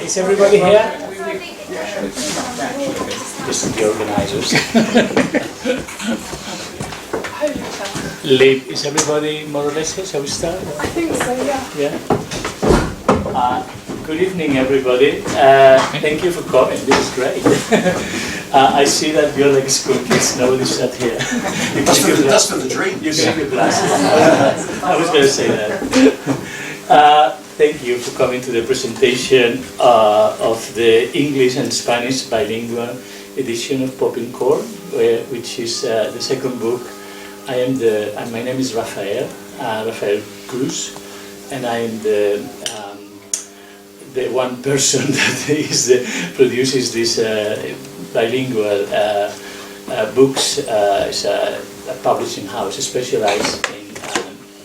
Is everybody here? This is the organizers. Late. Is everybody more or less here? Shall we start? I think so, yeah. Yeah. Good evening, everybody. Thank you for coming. This is great. I see that you're like school kids. Nobody sat here. That's for the dream. You can your glasses. I was going to say that. Thank you for coming to the presentation of the English and Spanish bilingual edition of Popping Corn, which is the second book. My name is Rafael Cruz, and I am the one person that produces these bilingual books. It's a publishing house specialized in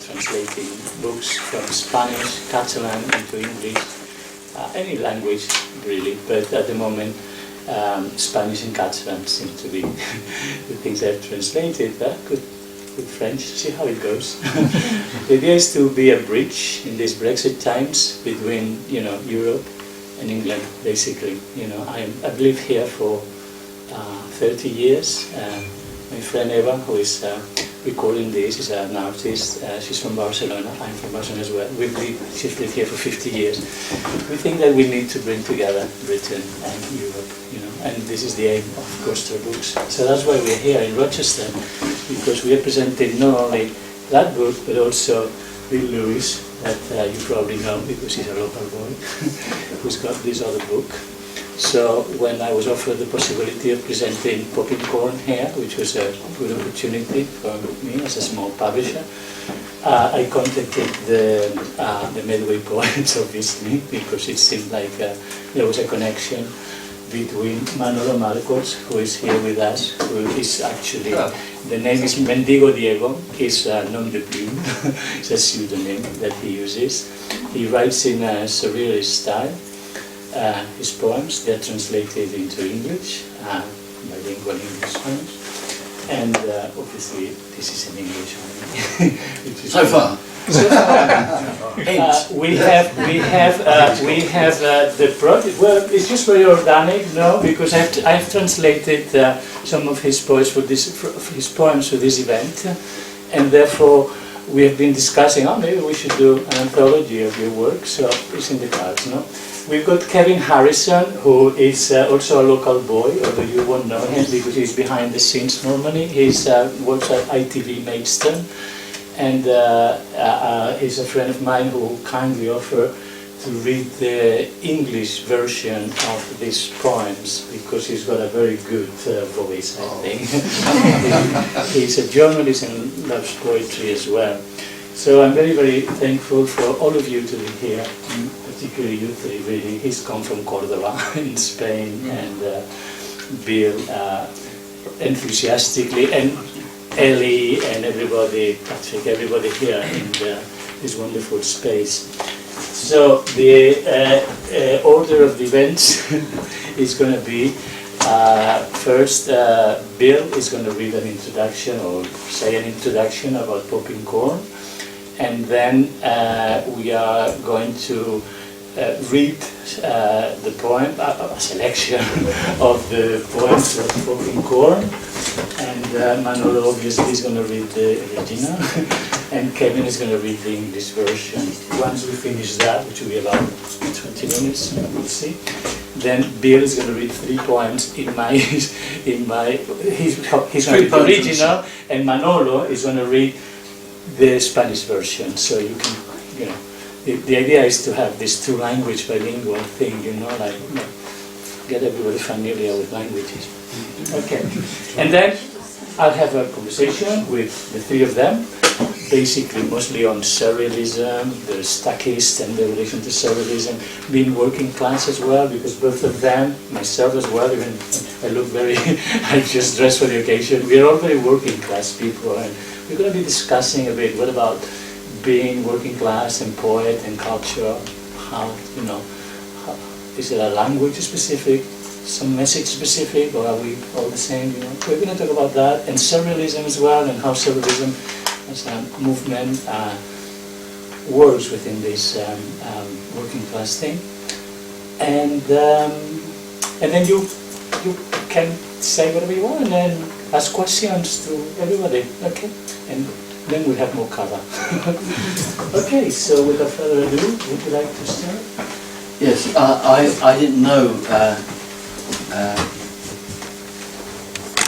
translating books from Spanish, Catalan into English, any language really, but at the moment Spanish and Catalan seem to be the things I've translated, but good French, see how it goes. The idea is to be a bridge in these Brexit times between, Europe and England, basically. I've lived here for 30 years. My friend Eva, who is recording this, is an artist. She's from Barcelona. I'm from Barcelona as well. She's lived here for 50 years. We think that we need to bring together Britain and Europe, and this is the aim of Coaster Books. So that's why we're here in Rochester, because we are presenting not only that book, but also Bill Lewis, that you probably know because he's a local boy, who's got this other book. So when I was offered the possibility of presenting Popping Corn here, which was a good opportunity for me as a small publisher, I contacted the Medway poets, obviously, because it seemed like there was a connection between Manolo Marcos, who is here with us, who is actually, the name is Mendigo Diego, he's a nom de plume, it's a pseudonym that he uses. He writes in a surrealist style. His poems, they're translated into English, bilingual English Spanish, and obviously this is in English only. So far. We have the project. Well, it's just very organic, no? Because I've translated some of his poems for this event, and therefore we have been discussing. Oh, maybe we should do an anthology of your work. So it's in the cards, no? We've got Kevin Harrison, who is also a local boy, although you won't know him because he's behind the scenes normally. He works at ITV Maidstone, and he's a friend of mine who kindly offered to read the English version of these poems because he's got a very good voice, I think. He's a journalist and loves poetry as well. So I'm very, very thankful for all of you to be here, particularly you three, really. He's come from Córdoba in Spain, and Bill enthusiastically, and Ellie and everybody, Patrick, everybody here in this wonderful space. So the order of the events is going to be, first Bill is going to read an introduction or say an introduction about Popping Corn, and then we are going to read the poem, a selection of the poems of Popping Corn, and Manolo obviously is going to read the original, and Kevin is going to read the English version. Once we finish that, which will be about 20 minutes, we'll see, then Bill is going to read 3 poems he's going to read the original, and Manolo is going to read the Spanish version. So you can, the idea is to have this 2-language bilingual thing, get everybody familiar with languages. Okay, and then I'll have a conversation with the 3 of them, basically mostly on surrealism, the stackist and the relation to surrealism, being working class as well, because both of them, myself as well, even I look very, I just dressed for the occasion, we're all very working class people, and we're going to be discussing a bit, what about being working class and poet and culture, how, is it a language specific, some message specific, or are we all the same, We're going to talk about that, and surrealism as well, and how surrealism as a movement works within this working class thing. and then you can say whatever you want and then ask questions to everybody, okay? And then we'll have more color. Okay, so without further ado, would you like to start? Yes, I didn't know.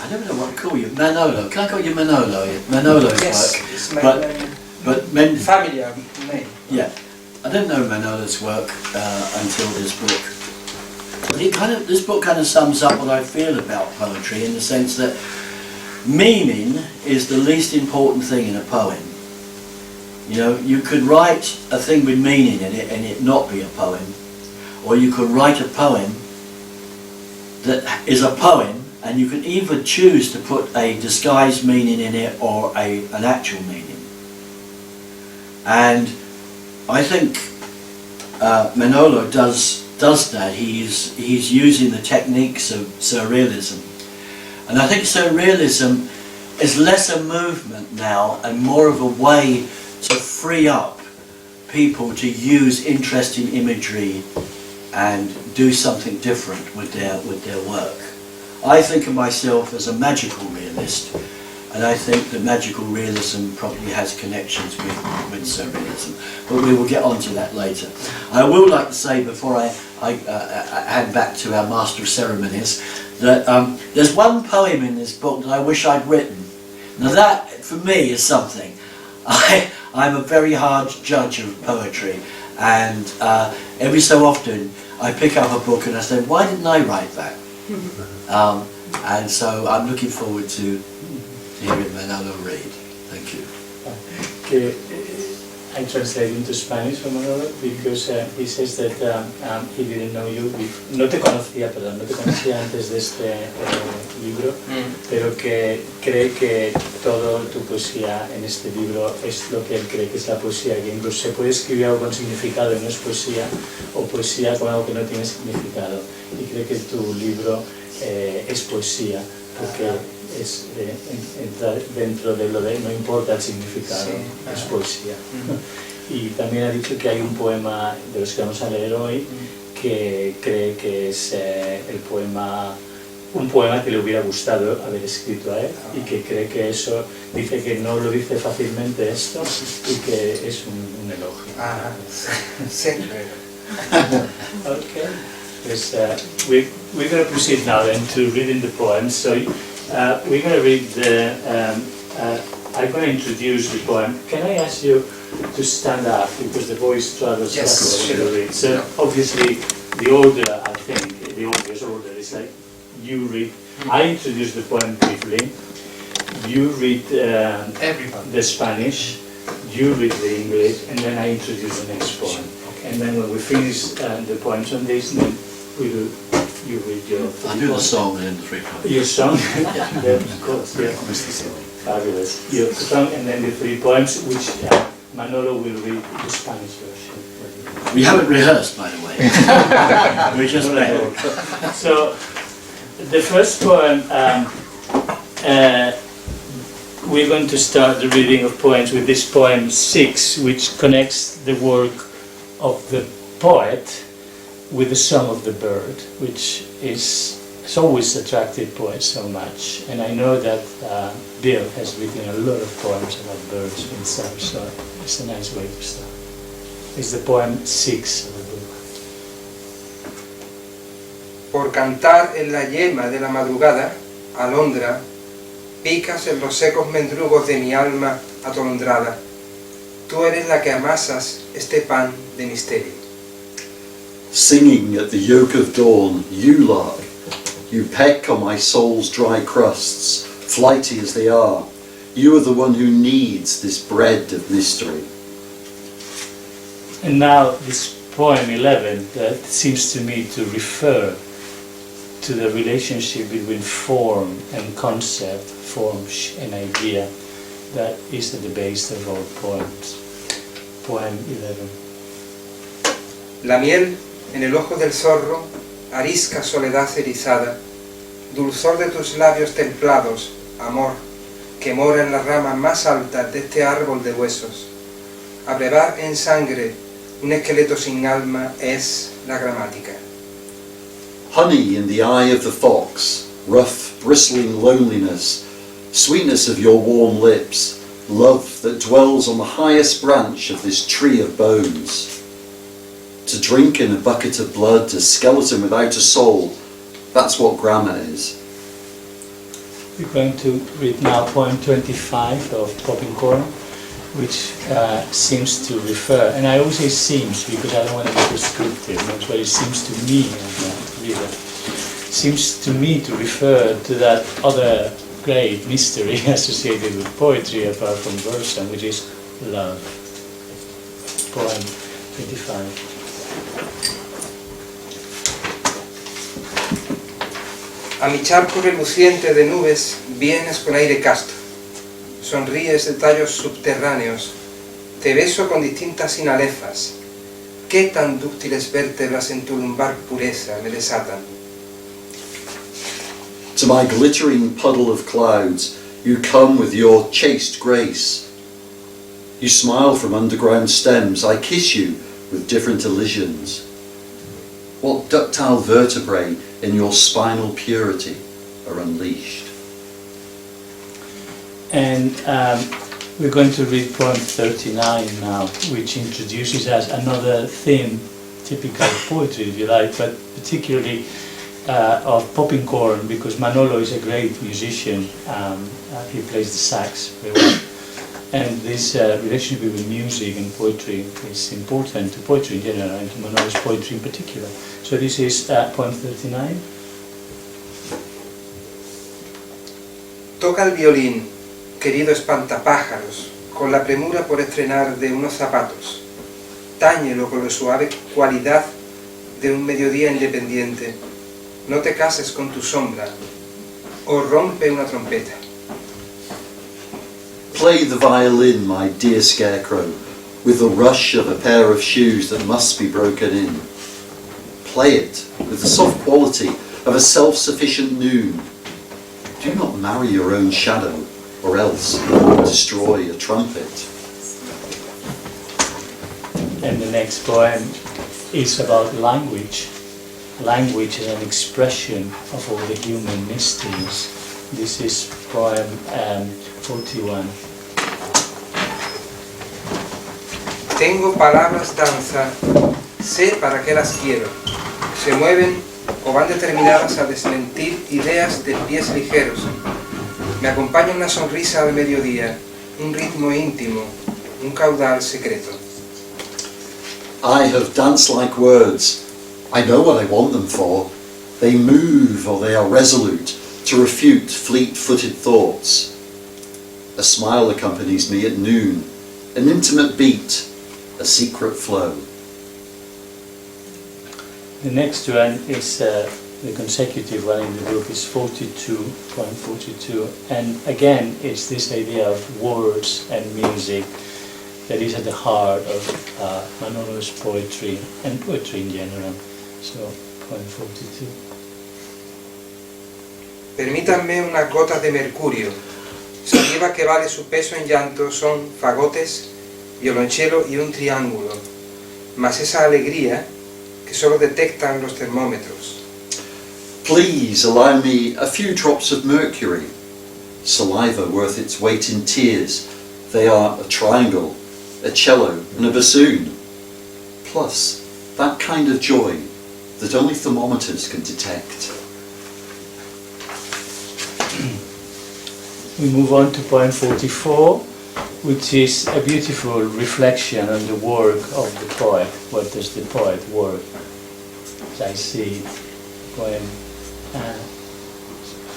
I don't know what to call you. Manolo. Can I call you Manolo? Manolo's Yes, work. it's my But familiar name. yeah, I didn't know Manolo's work until this book. But this book kind of sums up what I feel about poetry in the sense that meaning is the least important thing in a poem. You know, you could write a thing with meaning in it and it not be a poem, or you could write a poem that is a poem and you can either choose to put a disguised meaning in it or an actual meaning. And I think Manolo does that. He's using the techniques of surrealism. And I think surrealism is less a movement now and more of a way to free up people to use interesting imagery and do something different with their work. I think of myself as a magical realist, and I think that magical realism probably has connections with surrealism, but we will get on to that later. I will like to say before I hand back to our Master of Ceremonies that there's one poem in this book that I wish I'd written. Now that, for me, is something. I'm a very hard judge of poetry, and every so often I pick up a book and I say, why didn't I write that? And so I'm looking forward to hearing Manolo read. Thank you. Okay, I translate into Spanish for Manolo because he says that he didn't know you. No te conocía, perdón, no te conocía antes de este libro, pero que cree que todo tu poesía en este libro es lo que él cree que es la poesía, que incluso se puede escribir algo con significado y no es poesía, o poesía con algo que no tiene significado. Y cree que tu libro es poesía, porque es entrar dentro de lo de no importa el significado, sí, es poesía. Y también ha dicho que hay un poema de los que vamos a leer hoy que cree que es un poema que le hubiera gustado haber escrito a él y que cree que eso, dice que no lo dice fácilmente esto y que es un elogio. Sí. Okay. Yes, we're going to proceed now then to reading the poem. So we're going to read the. I'm going to introduce the poem. Can I ask you to stand up because the voice travels backwards to read. So obviously the order, I think, the obvious order is like you read. I introduce the poem briefly. You read the Spanish. You read the English, and then I introduce the next poem. And then when we finish the poems on this, then you read your. I'll do the song and then the 3 poems. Your song? Yeah, of course, yeah. Fabulous. Your song and then the 3 poems, which Manolo will read the Spanish version. We haven't rehearsed, by the way. We just read. So, the first poem, we're going to start the reading of poems with this poem 6, which connects the work of the poet with the song of the bird, which has always attracted poets so much. And I know that Bill has written a lot of poems about birds himself, so it's a nice way to start. It's the poem 6 of the book. Por cantar en la yema de la madrugada, alondra, picas en los secos mendrugos de mi alma atolondrada. Tú eres la que amasas este pan de misterio. Singing at the yoke of dawn, you lark, you peck on my soul's dry crusts, flighty as they are. You are the one who needs this bread of mystery. And now this poem 11 that seems to me to refer to the relationship between form and concept, form and idea, that is at the base of all poems. Poem 11. La miel en el ojo del zorro, arisca soledad erizada, dulzor de tus labios templados, amor, que mora en la rama más alta de este árbol de huesos. Abrevar en sangre un esqueleto sin alma es la gramática. Honey in the eye of the fox, rough, bristling loneliness, sweetness of your warm lips, love that dwells on the highest branch of this tree of bones. To drink in a bucket of blood, a skeleton without a soul, that's what grammar is. We're going to read now poem 25 of Popping Corn, which seems to refer, and I always say seems because I don't want to be prescriptive, that's what it seems to me as a reader. Seems to me to refer to that other great mystery associated with poetry apart from verse, which is love. Poem 25. A mi charco reluciente de nubes vienes con aire casto, sonríes de tallos subterráneos, te beso con distintas sinalezas, qué tan dúctiles vértebras en tu lumbar pureza me desatan. To my glittering puddle of clouds, you come with your chaste grace. You smile from underground stems, I kiss you with different elisions. What ductile vertebrae in your spinal purity are unleashed? And we're going to read poem 39 now, which introduces us another theme, typical of poetry if you like, but particularly of Popping Corn, because Manolo is a great musician. He plays the sax very well. And this relationship with music and poetry is important to poetry in general and to Manolo's poetry in particular. So this is poem 39. Toca el violín, querido espantapájaros, con la premura por estrenar de unos zapatos. Táñelo con la suave cualidad de un mediodía independiente. No te cases con tu sombra, o rompe una trompeta. Play the violin, my dear scarecrow, with the rush of a pair of shoes that must be broken in. Play it with the soft quality of a self-sufficient noon. Do not marry your own shadow, or else destroy a trumpet. And the next poem is about language. Language is an expression of all the human mysteries. This is poem 41. Tengo palabras danza, sé para qué las quiero. Se mueven o van determinadas a desmentir ideas de pies ligeros. Me acompaña una sonrisa de mediodía, un ritmo íntimo, un caudal secreto. I have danced like words. I know what I want them for. They move or they are resolute to refute fleet-footed thoughts. A smile accompanies me at noon, an intimate beat, a secret flow. The next one is the consecutive one in the book is 42, poem 42, and again it's this idea of words and music that is at the heart of Manolo's poetry and poetry in general. So, poem 42. Permítanme unas gotas de mercurio. Saliva que vale su peso en llanto son fagotes, violonchelo y un triángulo. Mas esa alegría que solo detectan los termómetros. Please allow me a few drops of mercury. Saliva worth its weight in tears. They are a triangle, a cello and a bassoon. Plus, that kind of joy that only thermometers can detect. We move on to poem 44, which is a beautiful reflection on the work of the poet. What does the poet work? As I see, poem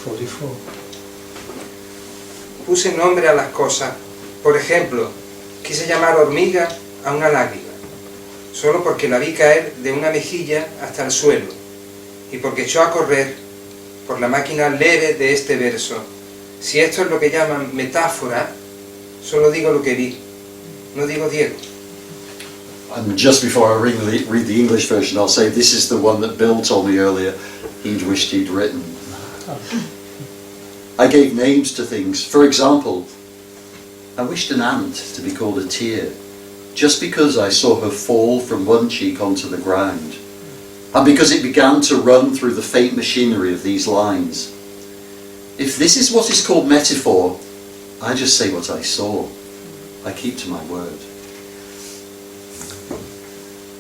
44. Puse nombre a las cosas. Por ejemplo, quise llamar hormiga a una lágrima, solo porque la vi caer de una mejilla hasta el suelo, y porque echó a correr por la máquina leve de este verso. Si esto es lo que llaman metáfora, solo digo lo que vi, no digo Diego. And just before I read the English version, I'll say this is the one that Bill told me earlier he'd wished he'd written. I gave names to things. For example, I wished an ant to be called a tear, just because I saw her fall from one cheek onto the ground. and because it began to run through the faint machinery of these lines. If this is what is called metaphor, I just say what I saw. I keep to my word.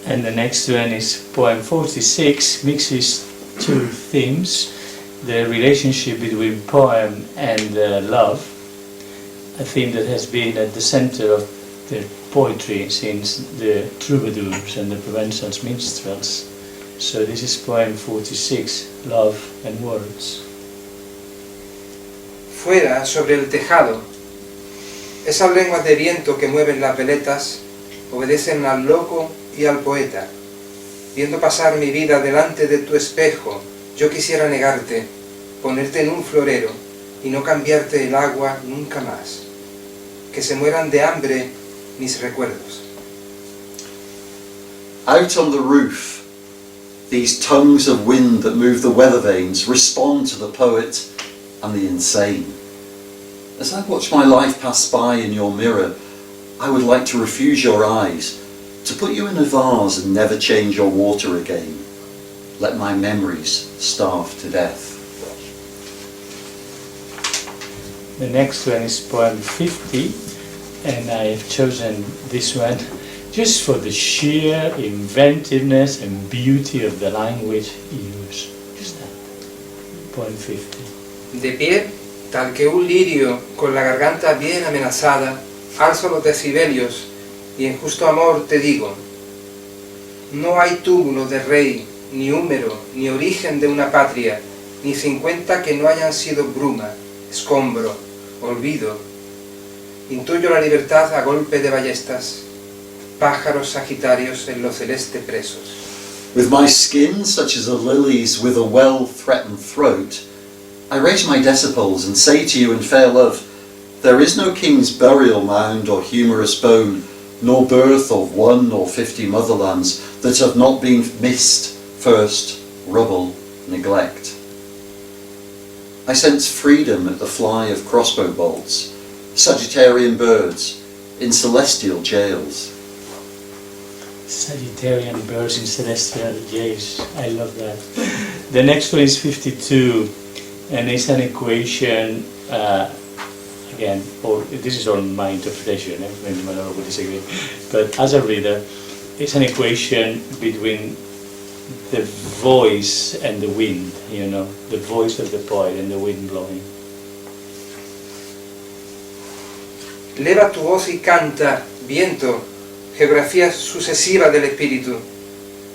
And the next one is poem 46, mixes two themes, the relationship between poem and love, a theme that has been at the center of the poetry since the troubadours and the Provençals minstrels. So this is poem 46, Love and Words. Fuera, sobre el tejado, esas lenguas de viento que mueven las veletas obedecen al loco y al poeta. Viendo pasar mi vida delante de tu espejo, yo quisiera negarte, ponerte en un florero y no cambiarte el agua nunca más. Que se mueran de hambre mis recuerdos. Out on the roof, these tongues of wind that move the weather vanes respond to the poet and the insane. As I watch my life pass by in your mirror, I would like to refuse your eyes, to put you in a vase and never change your water again. Let my memories starve to death. The next one is poem 50, and I have chosen this one just for the sheer inventiveness and beauty of the language used. Just that. Poem 50. De pie, tal que un lirio con la garganta bien amenazada, alzo los decibelios y en justo amor te digo: no hay túmulo de rey, ni húmero, ni origen de una patria, ni 50 que no hayan sido bruma, escombro, olvido. Intuyo la libertad a golpe de ballestas, pájaros sagitarios en lo celeste presos. With my skin, such as a lily's with a well-threatened throat, I raise my decibels and say to you in fair love, there is no king's burial mound or humorous bone, nor birth of 1 or 50 motherlands that have not been missed, first, rubble, neglect. I sense freedom at the fly of crossbow bolts, Sagittarian birds in celestial jails. Sagittarian birds in celestial jails. I love that. The next one is 52, and it's an equation. Again, this is all my interpretation. Maybe Manolo will disagree, but as a reader, it's an equation between the voice and the wind. You know, the voice of the poet and the wind blowing. Leva tu voz y canta, viento, geografía sucesiva del espíritu,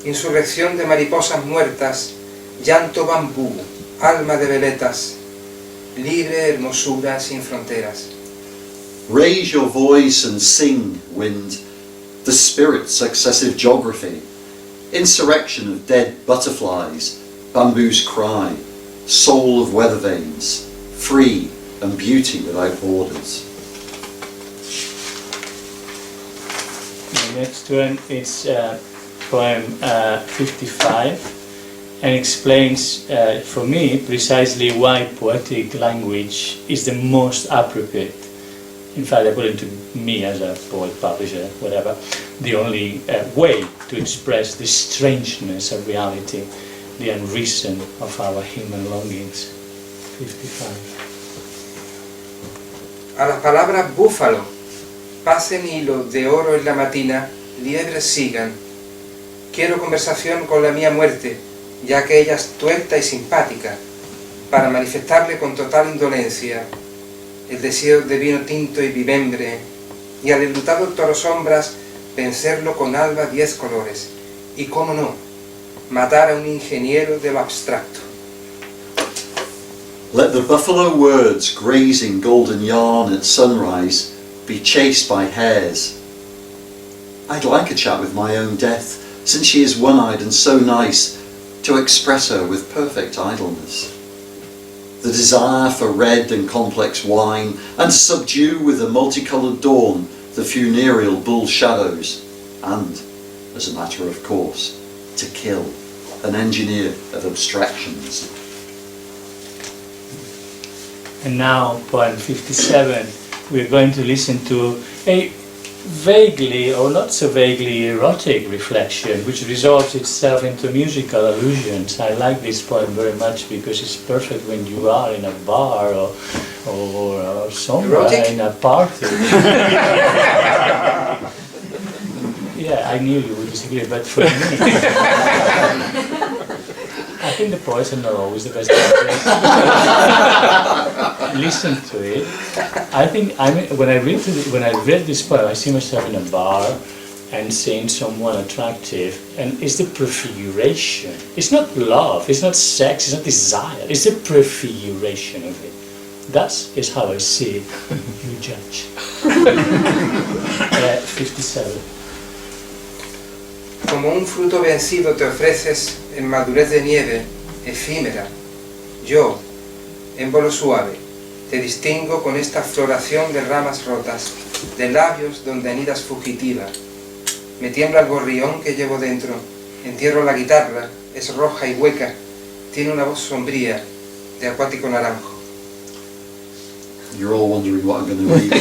insurrección de mariposas muertas, llanto bambú, alma de veletas, libre hermosura sin fronteras. Raise your voice and sing, wind, the spirit's successive geography, insurrection of dead butterflies, bamboo's cry, soul of weather vanes, free and beauty without borders. The next one is poem 55, and explains for me precisely why poetic language is the most appropriate, in fact according to me as a poet, publisher, whatever, the only way to express the strangeness of reality, the unreason of our human longings. 55. A las palabras búfalo, pasen hilo de oro en la matina, liebres sigan. Quiero conversación con la mía muerte, ya que ella es tuerta y simpática, para manifestarle con total indolencia el deseo de vino tinto y vivembre, y al enlutado toro sombras vencerlo con alba 10 colores, y cómo no, matar a un ingeniero de lo abstracto. Let the buffalo words grazing golden yarn at sunrise be chased by hares. I'd like a chat with my own death, since she is one-eyed and so nice, to express her with perfect idleness. The desire for red and complex wine, and to subdue with a multicoloured dawn the funereal bull shadows, and, as a matter of course, to kill, an engineer of abstractions. And now, poem 57, we're going to listen to a vaguely or not so vaguely erotic reflection, which resolves itself into musical allusions. I like this poem very much because it's perfect when you are in a bar or somewhere Erotic? in a party. Yeah, I knew you would disagree, but for me, I think the poets are not always the best authors. Listen to it. I think when I read this poem, I see myself in a bar and seeing someone attractive, and it's the prefiguration. It's not love, it's not sex, it's not desire. It's the prefiguration of it. That is how I see it. You judge. 57. Como un fruto vencido te ofreces en madurez de nieve, efímera. Yo, émbolo suave, te distingo con esta floración de ramas rotas, de labios donde anidas fugitiva. Me tiembla el gorrión que llevo dentro, entierro la guitarra, es roja y hueca, tiene una voz sombría, de acuático naranjo. You're all wondering what I'm going to read.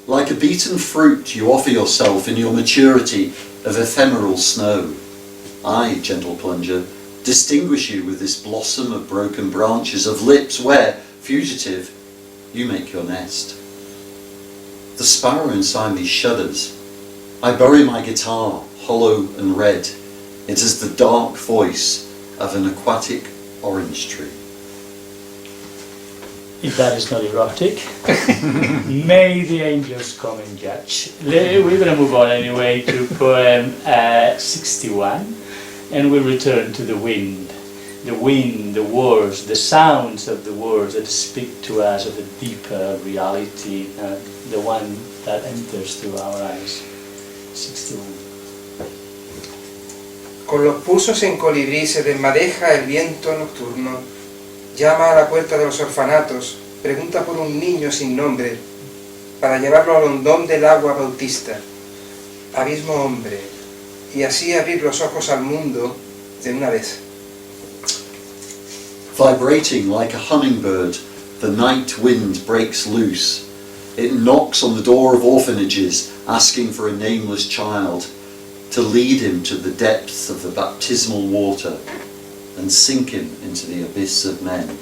Like a beaten fruit, you offer yourself in your maturity of ephemeral snow. I, gentle plunger, distinguish you with this blossom of broken branches, of lips where, fugitive, you make your nest. The sparrow inside me shudders. I bury my guitar, hollow and red. It is the dark voice of an aquatic orange tree. If that is not erotic, may the angels come and judge. We're going to move on anyway to poem 61, and we return to the wind. The wind, the words, the sounds of the words that speak to us of a deeper reality, the one that enters through our eyes. 61. Con los pulsos en colibrí se desmadeja el viento nocturno. Llama a la puerta de los orfanatos, pregunta por un niño sin nombre, para llevarlo al hondón del agua bautista, abismo hombre, y así abrir los ojos al mundo de una vez. Vibrating like a hummingbird, the night wind breaks loose. It knocks on the door of orphanages, asking for a nameless child, to lead him to the depths of the baptismal water, and sink him into the abyss of men,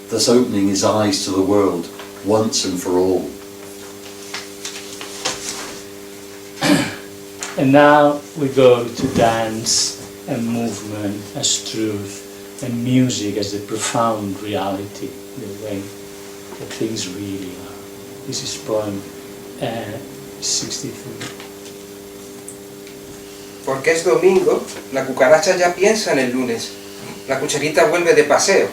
thus opening his eyes to the world once and for all. And now we go to dance and movement as truth, and music as the profound reality, the way that things really are. This is poem 63. Porque es domingo, la cucaracha ya piensa en el lunes. La cucharita vuelve de paseo,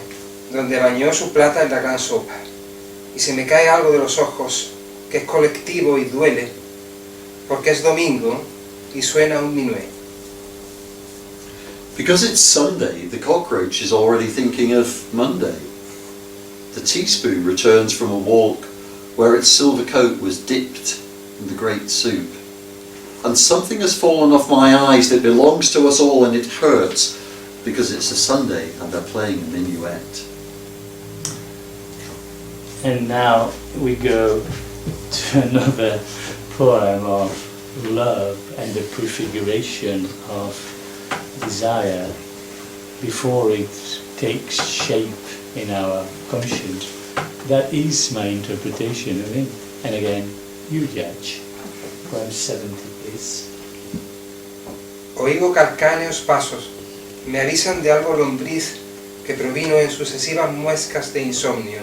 donde bañó su plata en la gran sopa. Y se me cae algo de los ojos, que es colectivo y duele, porque es domingo y suena un minué. Because it's Sunday, the cockroach is already thinking of Monday. The teaspoon returns from a walk where its silver coat was dipped in the great soup. And something has fallen off my eyes that belongs to us all, and it hurts because it's a Sunday and they're playing a minuet. And now we go to another poem of love and the prefiguration of desire before it takes shape in our conscience. That is my interpretation of it. And again, you judge. Poem 70, please. Oigo calcáneos pasos, me avisan de algo lombriz que provino en sucesivas muescas de insomnio.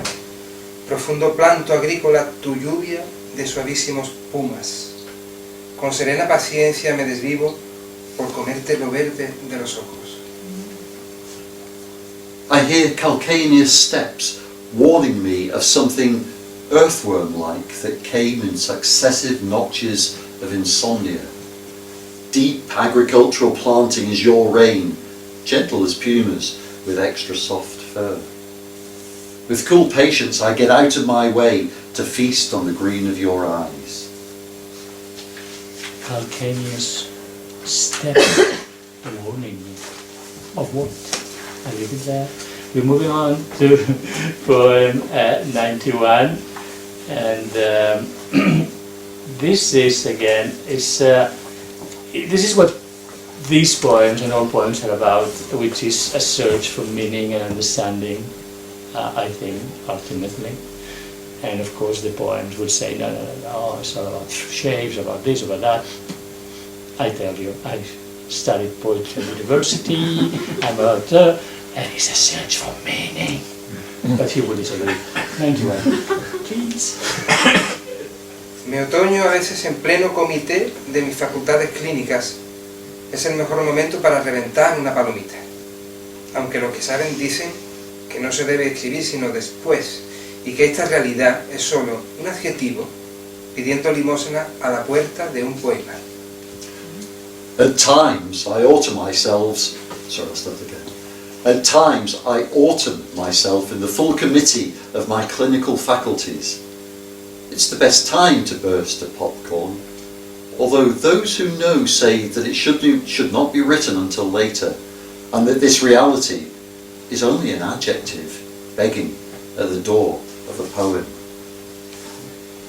Profundo planto agrícola, tu lluvia de suavísimos pumas. Con serena paciencia me desvivo por comerte lo verde de los ojos. I hear calcaneous steps warning me of something earthworm-like that came in successive notches of insomnia. Deep agricultural planting is your rain, gentle as pumas with extra soft fur. With cool patience I get out of my way to feast on the green of your eyes. Calcaneous step warning me. Of what? I leave it there. We're moving on to poem 91. And this is again, this is what these poems and all poems are about, which is a search for meaning and understanding, I think, ultimately. And of course the poems would say, no, it's all about shapes, about this, about that. I tell you, I studied poetry at university, and it's a search for meaning. But he would disagree. Anyway, please. Mi otoño, a veces en pleno comité de mis facultades clínicas, es el mejor momento para reventar una palomita. Aunque los que saben dicen que no se debe escribir sino después, y que esta realidad es solo un adjetivo pidiendo limosna a la puerta de un poema. At times I alter myself, sorry, I'll start again. At times I autumn myself in the full committee of my clinical faculties. It's the best time to burst a popcorn, although those who know say that it should not be written until later, and that this reality is only an adjective begging at the door of a poem.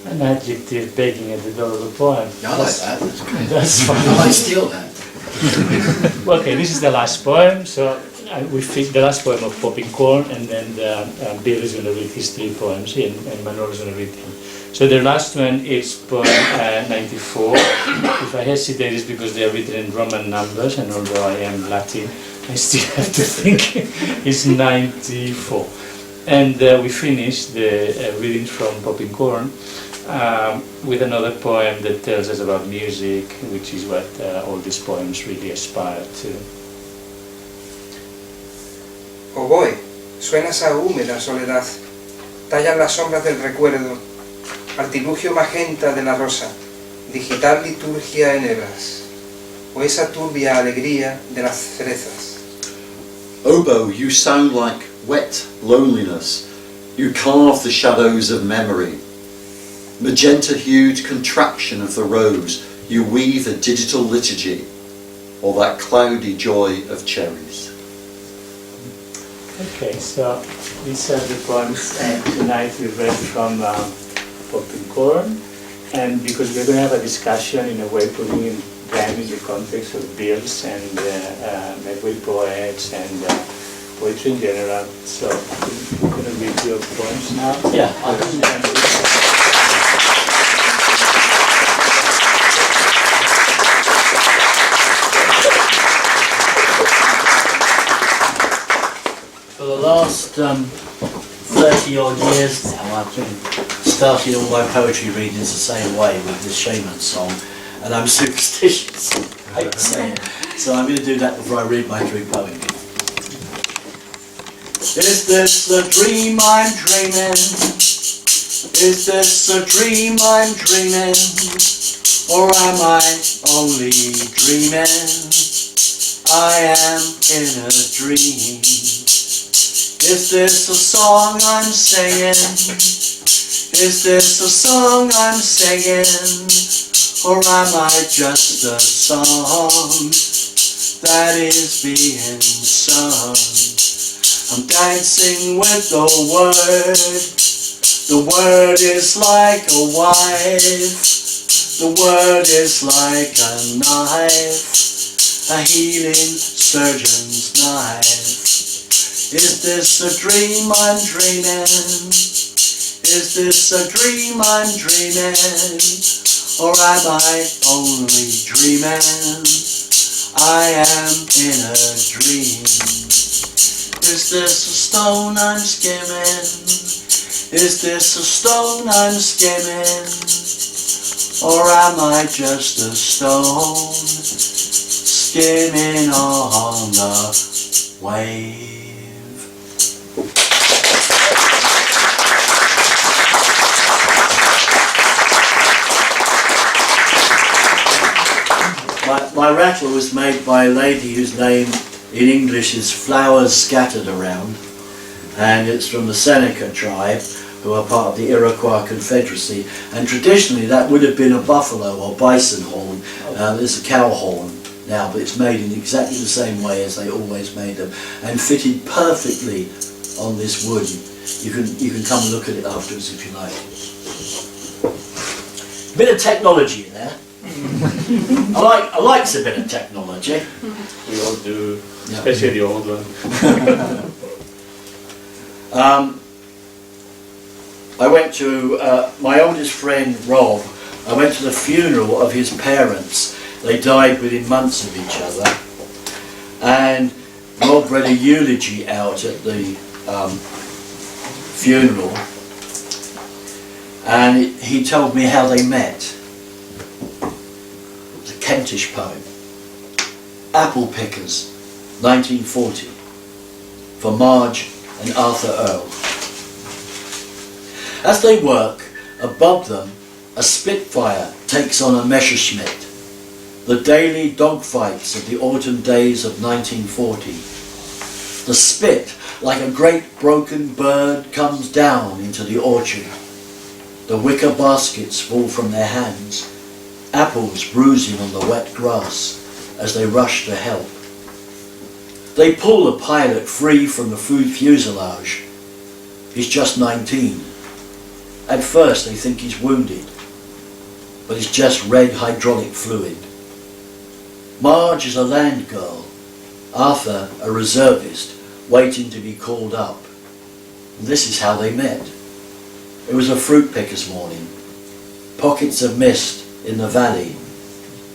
An adjective begging at the door of a poem. I like that. That's good. That's I fine. might steal that. Okay, this is the last poem. So we fit the last poem of Popping Corn, and then Bill is going to read his 3 poems, and Manolo is going to read him. So the last one is poem 94. If I hesitate, it's because they are written in Roman numbers, and although I am Latin, I still have to think it's 94. And we finish the reading from Popping Corn with another poem that tells us about music, which is what all these poems really aspire to. Oboe, suena esa húmeda soledad, tallan las sombras del recuerdo, artilugio magenta de la rosa, digital liturgia en hebras, o esa turbia alegría de las cerezas. Oboe, you sound like wet loneliness. You carve the shadows of memory. Magenta-hued contraction of the rose, you weave a digital liturgy, or that cloudy joy of cherries. Okay, so these are the poems tonight we read from Popping Corn, and because we're going to have a discussion in a way putting them in the context of Bill's and Medway poets and poetry in general. So we're going to read your poems now. Yeah. For the last 30 odd years now, I've been starting all my poetry readings the same way with this Shaman song, and I'm superstitious. I hate to say it. So I'm going to do that before I read my 3 poems. Is this a dream I'm dreaming? Is this a dream I'm dreaming? Or am I only dreaming? I am in a dream. Is this a song I'm singing? Is this a song I'm singing? Or am I just a song that is being sung? I'm dancing with the word. The word is like a wife. The word is like a knife, a healing surgeon's knife. Is this a dream I'm dreaming? Is this a dream I'm dreaming? Or am I only dreaming? I am in a dream. Is this a stone I'm skimming? Is this a stone I'm skimming? Or am I just a stone skimming on the wave? My rattle was made by a lady whose name in English is Flowers Scattered Around, and it's from the Seneca tribe, who are part of the Iroquois Confederacy, and traditionally that would have been a buffalo or bison horn. It's a cow horn now, but it's made in exactly the same way as they always made them, and fitted perfectly on this wood. You can come and look at it afterwards if you like. bit of technology in there. I like a bit of technology. We all do, especially the old one. I went to my oldest friend Rob. I went to the funeral of his parents. They died within months of each other, and Rob read a eulogy out at the funeral, and he told me how they met. It's a Kentish poem. Apple Pickers, 1940, for Marge and Arthur Earle. As they work, above them a Spitfire takes on a Messerschmitt. The daily dogfights of the autumn days of 1940. The Spit, like a great broken bird, comes down into the orchard. The wicker baskets fall from their hands, apples bruising on the wet grass as they rush to help. They pull the pilot free from the fuselage. He's just 19. At first they think he's wounded, but it's just red hydraulic fluid. Marge is a land girl, Arthur a reservist waiting to be called up. And this is how they met. It was a fruit picker's morning. Pockets of mist in the valley,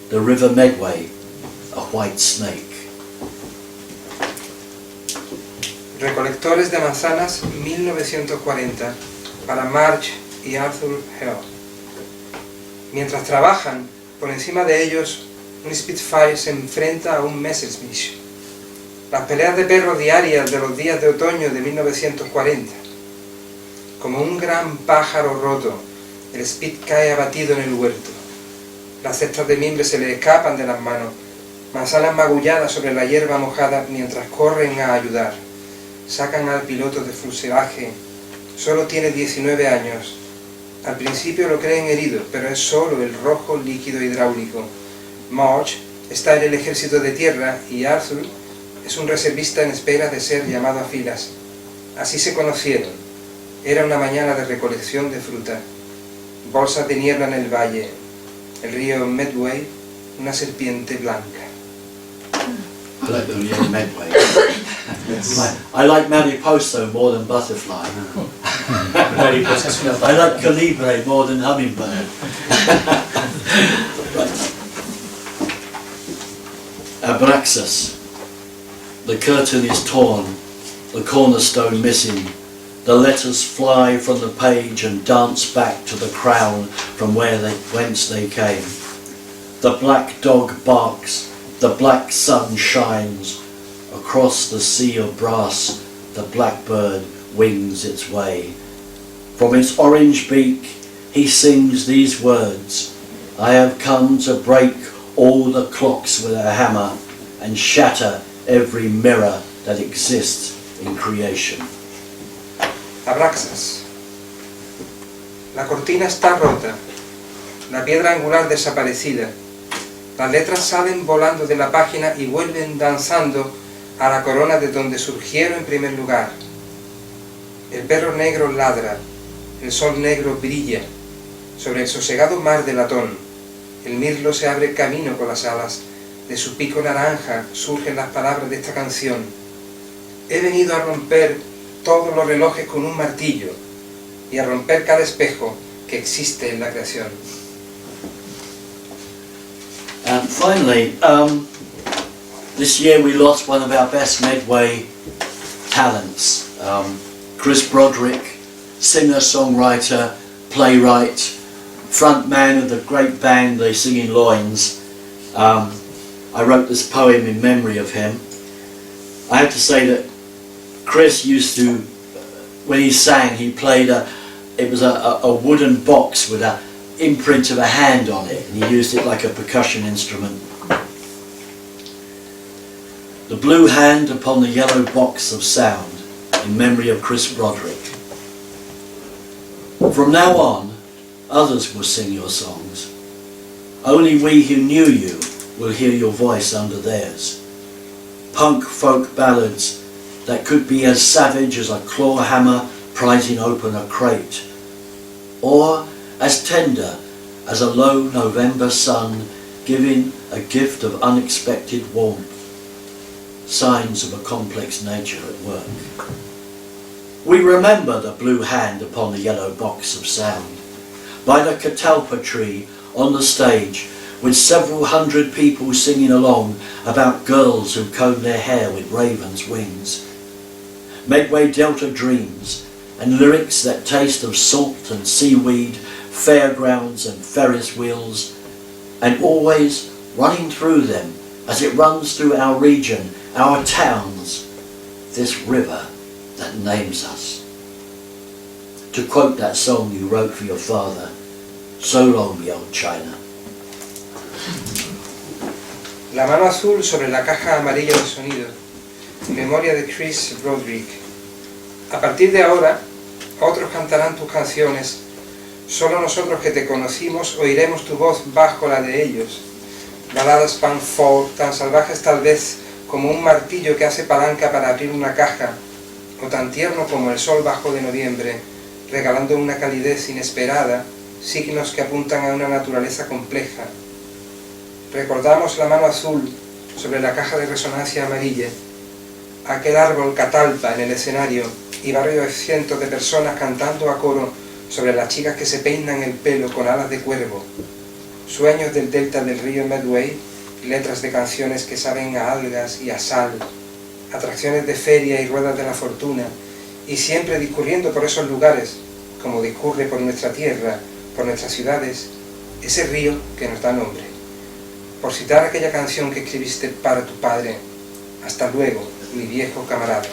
the river Medway, a white snake. Recolectores de manzanas, 1940, para Marge y Arthur Earle. Mientras trabajan, por encima de ellos, un Spitfire se enfrenta a un Messerschmitt. Las peleas de perro diarias de los días de otoño de 1940. Como un gran pájaro roto, el Spit cae abatido en el huerto. Las cestas de mimbre se le escapan de las manos, manzanas magulladas sobre la hierba mojada mientras corren a ayudar. Sacan al piloto de fuselaje. Solo tiene 19 años. Al principio lo creen herido, pero es solo el rojo líquido hidráulico. Marge está en el ejército de tierra y Arthur es un reservista en espera de ser llamado a filas. Así se conocieron. Era una mañana de recolección de fruta. Bolsas de niebla en el valle. El río Medway, una serpiente blanca. I like the río Medway. I like mariposa more than butterfly. I like calibre more than hummingbird. Abraxas. The curtain is torn, the cornerstone missing. The letters fly from the page and dance back to the crown from whence they came. The black dog barks, the black sun shines. Across the sea of brass, the blackbird wings its way. From its orange beak, he sings these words: I have come to break all the clocks with a hammer and shatter every mirror that exists in creation. Abraxas. La cortina está rota, la piedra angular desaparecida. Las letras salen volando de la página y vuelven danzando a la corona de donde surgieron en primer lugar. El perro negro ladra, el sol negro brilla. Sobre el sosegado mar de latón, el mirlo se abre camino con las alas. De su pico naranja surgen las palabras de esta canción. He venido a romper todos los relojes con un martillo y a romper cada espejo que existe en la creación. And finally, this year we lost one of our best Medway talents. Chris Broderick, singer, songwriter, playwright, front man of the great band the Singing Loins. I wrote this poem in memory of him. I have to say that Chris used to, when he sang, he played it was a wooden box with an imprint of a hand on it, and he used it like a percussion instrument. The blue hand upon the yellow box of sound, in memory of Chris Broderick. From now on, others will sing your songs. Only we who knew you will hear your voice under theirs. Punk folk ballads that could be as savage as a claw hammer prizing open a crate, or as tender as a low November sun giving a gift of unexpected warmth, signs of a complex nature at work. We remember the blue hand upon the yellow box of sound, by the catalpa tree on the stage, with several hundred people singing along about girls who comb their hair with ravens' wings. Medway Delta dreams, and lyrics that taste of salt and seaweed, fairgrounds and Ferris wheels, and always running through them as it runs through our region, our towns, this river that names us. To quote that song you wrote for your father, so long me old China. La mano azul sobre la caja amarilla de sonido. Memoria de Chris Broderick. A partir de ahora, otros cantarán tus canciones. Solo nosotros que te conocimos oiremos tu voz bajo la de ellos. Baladas pan folk, tan salvajes tal vez como un martillo que hace palanca para abrir una caja, o tan tierno como el sol bajo de noviembre, regalando una calidez inesperada, signos que apuntan a una naturaleza compleja. Recordamos la mano azul sobre la caja de resonancia amarilla, aquel árbol catalpa en el escenario y varios cientos de personas cantando a coro sobre las chicas que se peinan el pelo con alas de cuervo, sueños del delta del río Medway, letras de canciones que saben a algas y a sal, atracciones de feria y ruedas de la fortuna, y siempre discurriendo por esos lugares, como discurre por nuestra tierra, por nuestras ciudades, ese río que nos da nombre. Por citar aquella canción que escribiste para tu padre, hasta luego, mi viejo camarada.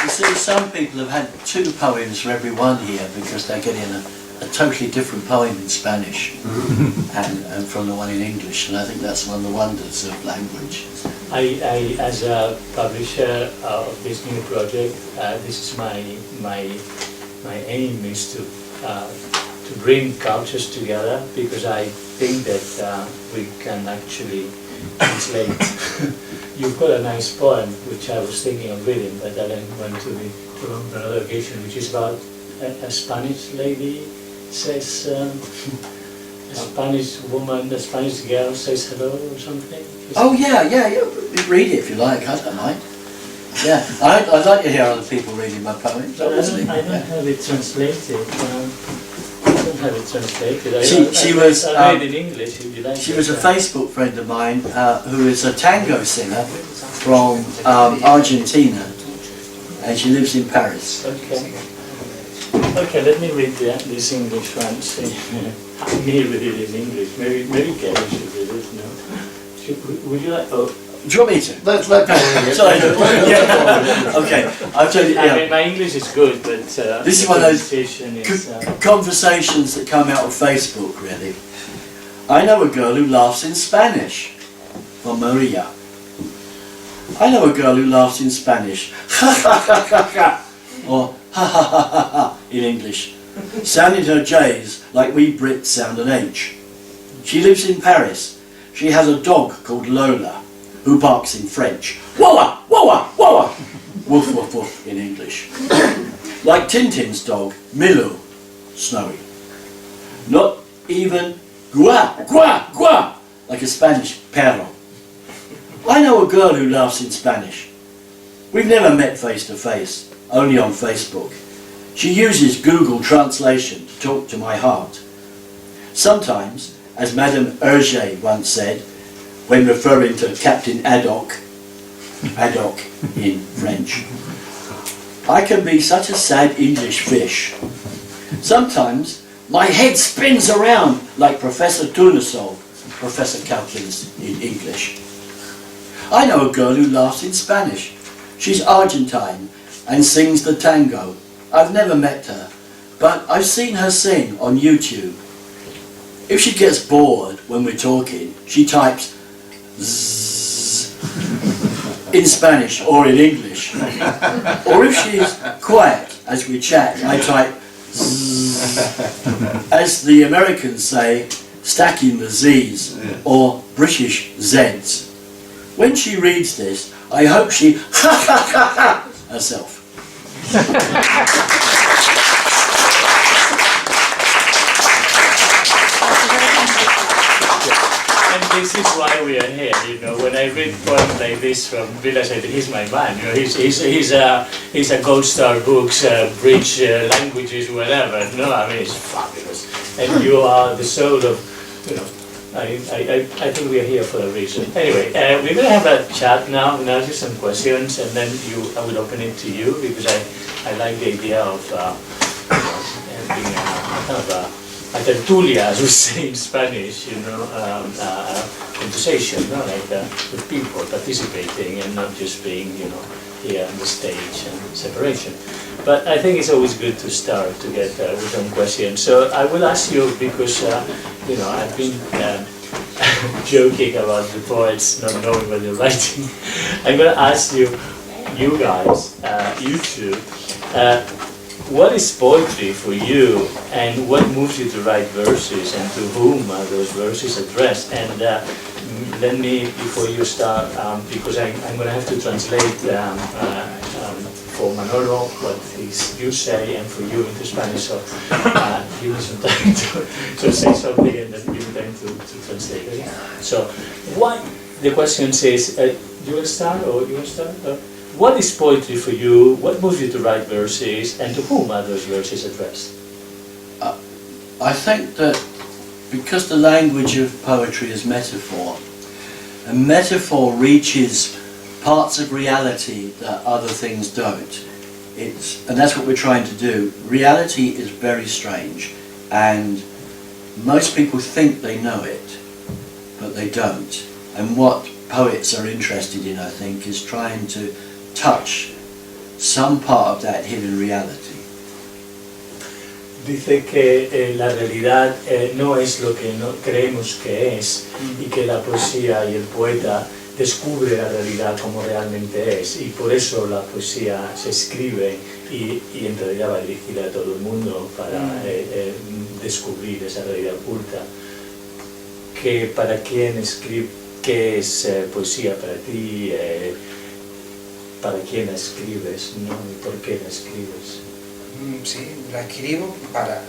You see, some people have had 2 poems for everyone here because they're getting a totally different poem in Spanish and from the one in English, and I think that's one of the wonders of language. I as a publisher of this new project, this is my aim is to bring cultures together, because I think that we can actually translate. You've got a nice poem which I was thinking of reading, but I then went to another occasion, which is about a Spanish lady says, a Spanish woman, a Spanish girl says hello or something. Oh yeah, read it if you like, I don't mind. Yeah, I'd like to hear other people reading my poems, obviously. I don't have it translated. She was I read in English if you like. She was a Facebook friend of mine who is a tango singer from Argentina, and she lives in Paris. Okay. Okay, let me read this English one. See, me read it in English. Maybe Kelly should read it. No. Would you like? Oh. Do you want me to? Let Paul read it. Sorry. Yeah. Okay. I'll tell you. Yeah. I mean, my English is good, but this is one of those conversations that come out of Facebook, really. I know a girl who laughs in Spanish. From Maria. I know a girl who laughs in Spanish. Ha ha ha ha ha. Or ha ha ha ha ha in English. Sounding her J's like we Brits sound an H. She lives in Paris. She has a dog called Lola, who barks in French. Wawa, wawa, wawa. Woof, woof, woof in English. Like Tintin's dog, Milou, Snowy. Not even gua, gua, gua, like a Spanish perro. I know a girl who laughs in Spanish. We've never met face to face, only on Facebook. She uses Google Translation to talk to my heart. Sometimes, as Madame Hergé once said, when referring to Captain Haddock in French, I can be such a sad English fish. Sometimes my head spins around like Professor Tournesol, Professor Calkins in English. I know a girl who laughs in Spanish. She's Argentine and sings the tango. I've never met her, but I've seen her sing on YouTube. If she gets bored when we're talking, she types zzz in Spanish or in English. Or if she's quiet as we chat, I type zzz, as the Americans say, stacking the Z's or British Z's. When she reads this, I hope she herself. And this is why we are here, you know. When I read poems like this from Bill, I said, he's my man, you know. He's a Gold Star Books, bridge languages, whatever. No, I mean, it's fabulous. And you are the soul of, you know, I think we are here for a reason. Anyway, we're going to have a chat now. Now just some questions, and then I will open it to you, because I like the idea of being kind of a tertulia, as we say in Spanish, you know, conversation, you know, like with people participating and not just being, you know, here on the stage and separation. But I think it's always good to start to get with some questions. So I will ask you, because you know, I've been joking about the poets not knowing what they're writing. I'm going to ask you guys, you two, what is poetry for you, and what moves you to write verses, and to whom are those verses addressed? And let me, before you start, because I'm going to have to translate for Manolo what you say, and for you into Spanish, so give me some time to say something, and then give me time to translate. Okay? So, why, the question says, you will start, or you will start? What is poetry for you? What moves you to write verses, and to whom are those verses addressed? I think that because the language of poetry is metaphor, and metaphor reaches parts of reality that other things don't. And that's what we're trying to do. Reality is very strange, and most people think they know it, but they don't. And what poets are interested in, I think, is trying to touch some part of that hidden reality. Dice que la realidad no es lo que no creemos que es, y que la poesía y el poeta descubre la realidad como realmente es, y por eso la poesía se escribe y en realidad va dirigida a todo el mundo para descubrir esa realidad oculta. Que para quién escribe, ¿qué es poesía para ti? ¿Para quién la escribes? ¿No? ¿Y por qué la escribes? Sí, la escribo para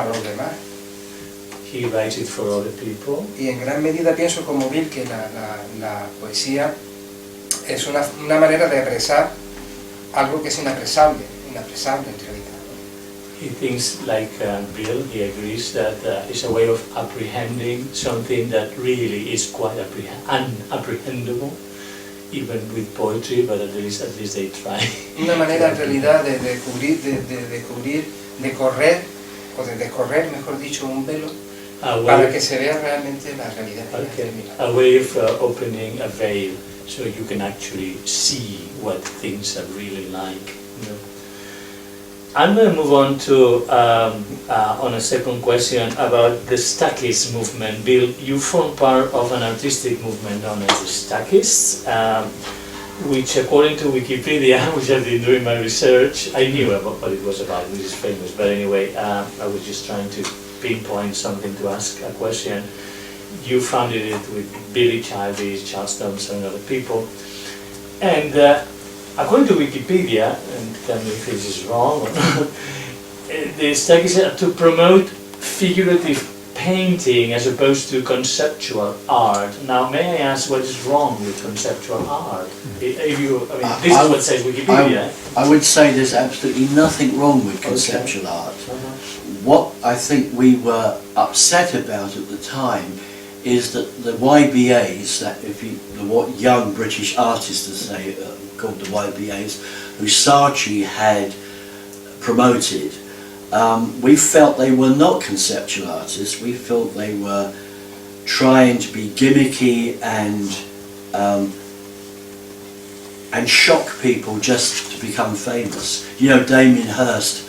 los demás. He writes it for other people. Y en gran medida pienso como Bill que la poesía es una manera de expresar algo que es inapresable en realidad. He thinks like Bill, he agrees that it's a way of apprehending something that really is quite unapprehendable, even with poetry, but at least they try. Una manera en realidad de descorrer, mejor dicho, un velo para que se vea realmente la realidad. Okay. A way of opening a veil so you can actually see what things are really like. You know? I'm going to move on to on a second question about the Stackists movement. Bill, you form part of an artistic movement known as the Stackists, which, according to Wikipedia, which I've been doing my research, I knew about what it was about, which is famous, but anyway, I was just trying to pinpoint something to ask a question. You founded it with Billy Childish, Charles Thompson, and other people, and according to Wikipedia, and tell me if this is wrong or not, the Stackists are to promote figurative painting as opposed to conceptual art. Now, may I ask what is wrong with conceptual art? This is what says Wikipedia. I would say there's absolutely nothing wrong with conceptual art. What I think we were upset about at the time is that the YBAs, what young British artists, as they called the YBAs, who Saatchi had promoted, we felt they were not conceptual artists. We felt they were trying to be gimmicky and shock people just to become famous. You know, Damien Hirst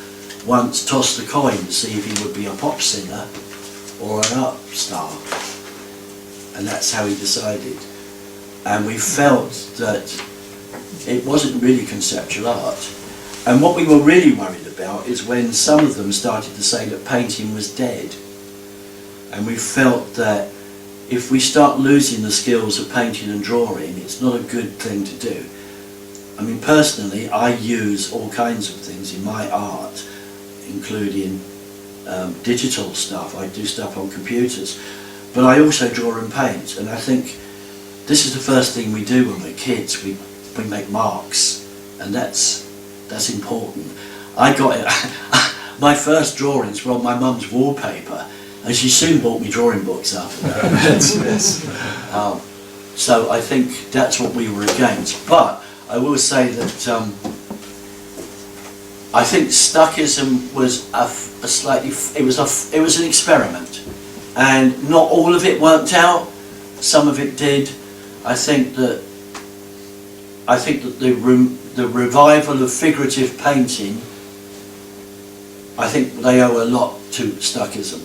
once tossed a coin to see if he would be a pop singer or an art star, and that's how he decided. And we felt that it wasn't really conceptual art. And what we were really worried about is when some of them started to say that painting was dead. and we felt that if we start losing the skills of painting and drawing, it's not a good thing to do. I mean, personally, I use all kinds of things in my art, including digital stuff. I do stuff on computers, but I also draw and paint, and I think this is the first thing we do when we're kids. We make marks, and that's important. I got it. My first drawings were on my mum's wallpaper, and she soon bought me drawing books after that. So I think that's what we were against. But I will say that I think Stuckism was it was an experiment, and not all of it worked out. Some of it did. I think that the revival of figurative painting, I think they owe a lot to Stuckism.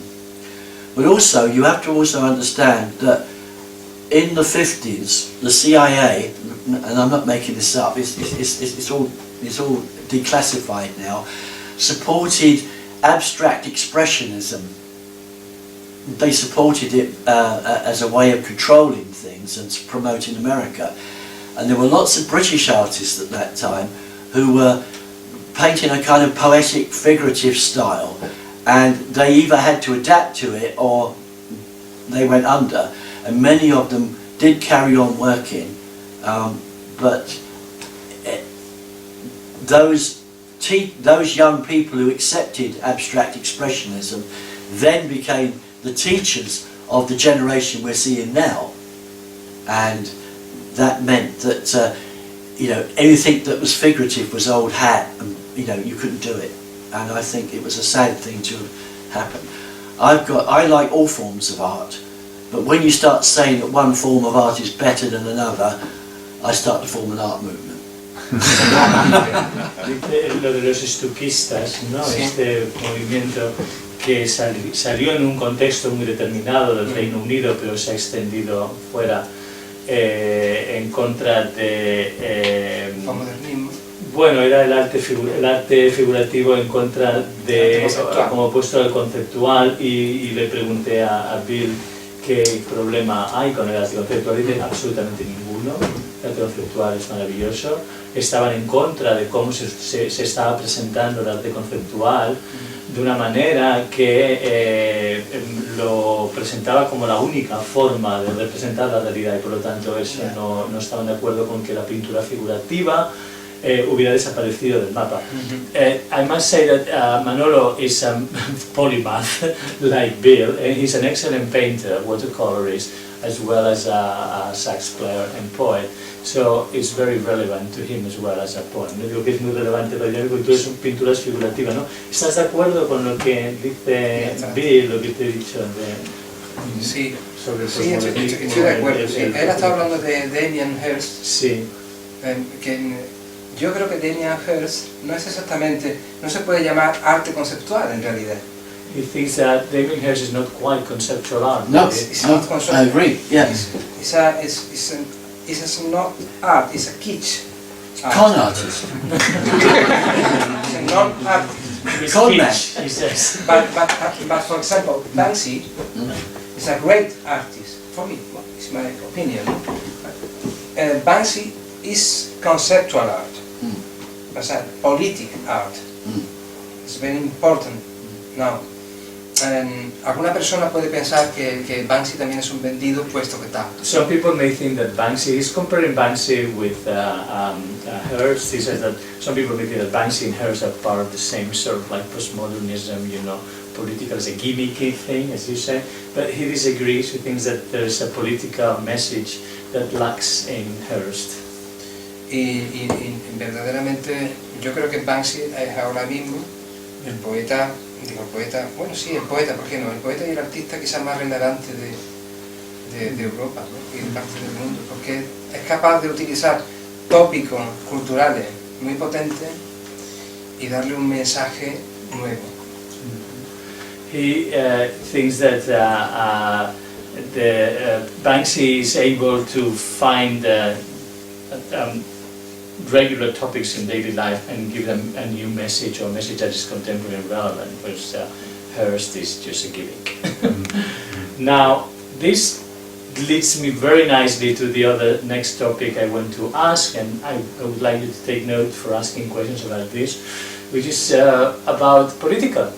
But also, you have to also understand that in the 50s, the CIA, and I'm not making this up, it's all declassified now, supported abstract expressionism. They supported it as a way of controlling things and promoting America. And there were lots of British artists at that time who were painting a kind of poetic, figurative style, and they either had to adapt to it or they went under. And many of them did carry on working, but those young people who accepted abstract expressionism then became the teachers of the generation we're seeing now, and that meant that anything that was figurative was old hat, and you couldn't do it. And I think it was a sad thing to happen. I like all forms of art, but when you start saying that one form of art is better than another, I start to form an art movement. Lo de los estuquistas, ¿no? Este movimiento que salió en un contexto muy determinado del Reino Unido, pero se ha extendido fuera, en contra de... Modernismo. Bueno, era el arte figurativo en contra de, como opuesto al conceptual, y le pregunté a Bill qué problema hay con el arte conceptual, y dice absolutamente ninguno. El arte conceptual es maravilloso. Estaban en contra de cómo se estaba presentando el arte conceptual de una manera que lo presentaba como la única forma de representar la realidad, y por lo tanto eso no estaban de acuerdo con que la pintura figurativa hubiera desaparecido del mapa. I must say that Manolo is a polymath like Bill, and he's an excellent painter, watercolorist, as well as a sax player and poet. So it's very relevant to him as well as a poet. No digo que es muy relevante para él porque son pinturas figurativas, ¿no? ¿Estás de acuerdo con lo que dice Bill, lo que te he dicho Sí, sobre estoy de acuerdo. Él está hablando de Damien Hirst. Sí. Que yo creo que Damien Hirst no es exactamente, no se puede llamar arte conceptual en realidad. He thinks that Damien Hirst is not quite conceptual art. No, it's not conceptual. I agree. Yes. It's not art. It's a kitsch. Con artist. It's a non-art. Con man. He says. But for example, Banksy is a great artist. For me, it's my opinion. Banksy is conceptual art. It's a politic art. It's very important now. Alguna persona puede pensar que Banksy también es un vendido, puesto que tal. Some people may think that Banksy, he's comparing Banksy with Hirst. He says that some people may think that Banksy and Hirst are part of the same sort of like postmodernism, political as a gimmicky thing, as you say. But he disagrees. He thinks that there's a political message that lacks in Hirst. Y verdaderamente yo creo que Banksy es ahora mismo el poeta, ¿por qué no? El poeta y el artista quizás más relevante de Europa, ¿no? Y de parte del mundo, porque es capaz de utilizar tópicos culturales muy potentes y darle un mensaje nuevo. He thinks that Banksy is able to find regular topics in daily life and give them a new message, or a message that is contemporary and relevant, whereas Hirst is just a gimmick. Now, this leads me very nicely to the other next topic I want to ask, and I would like you to take note for asking questions about this, which is about political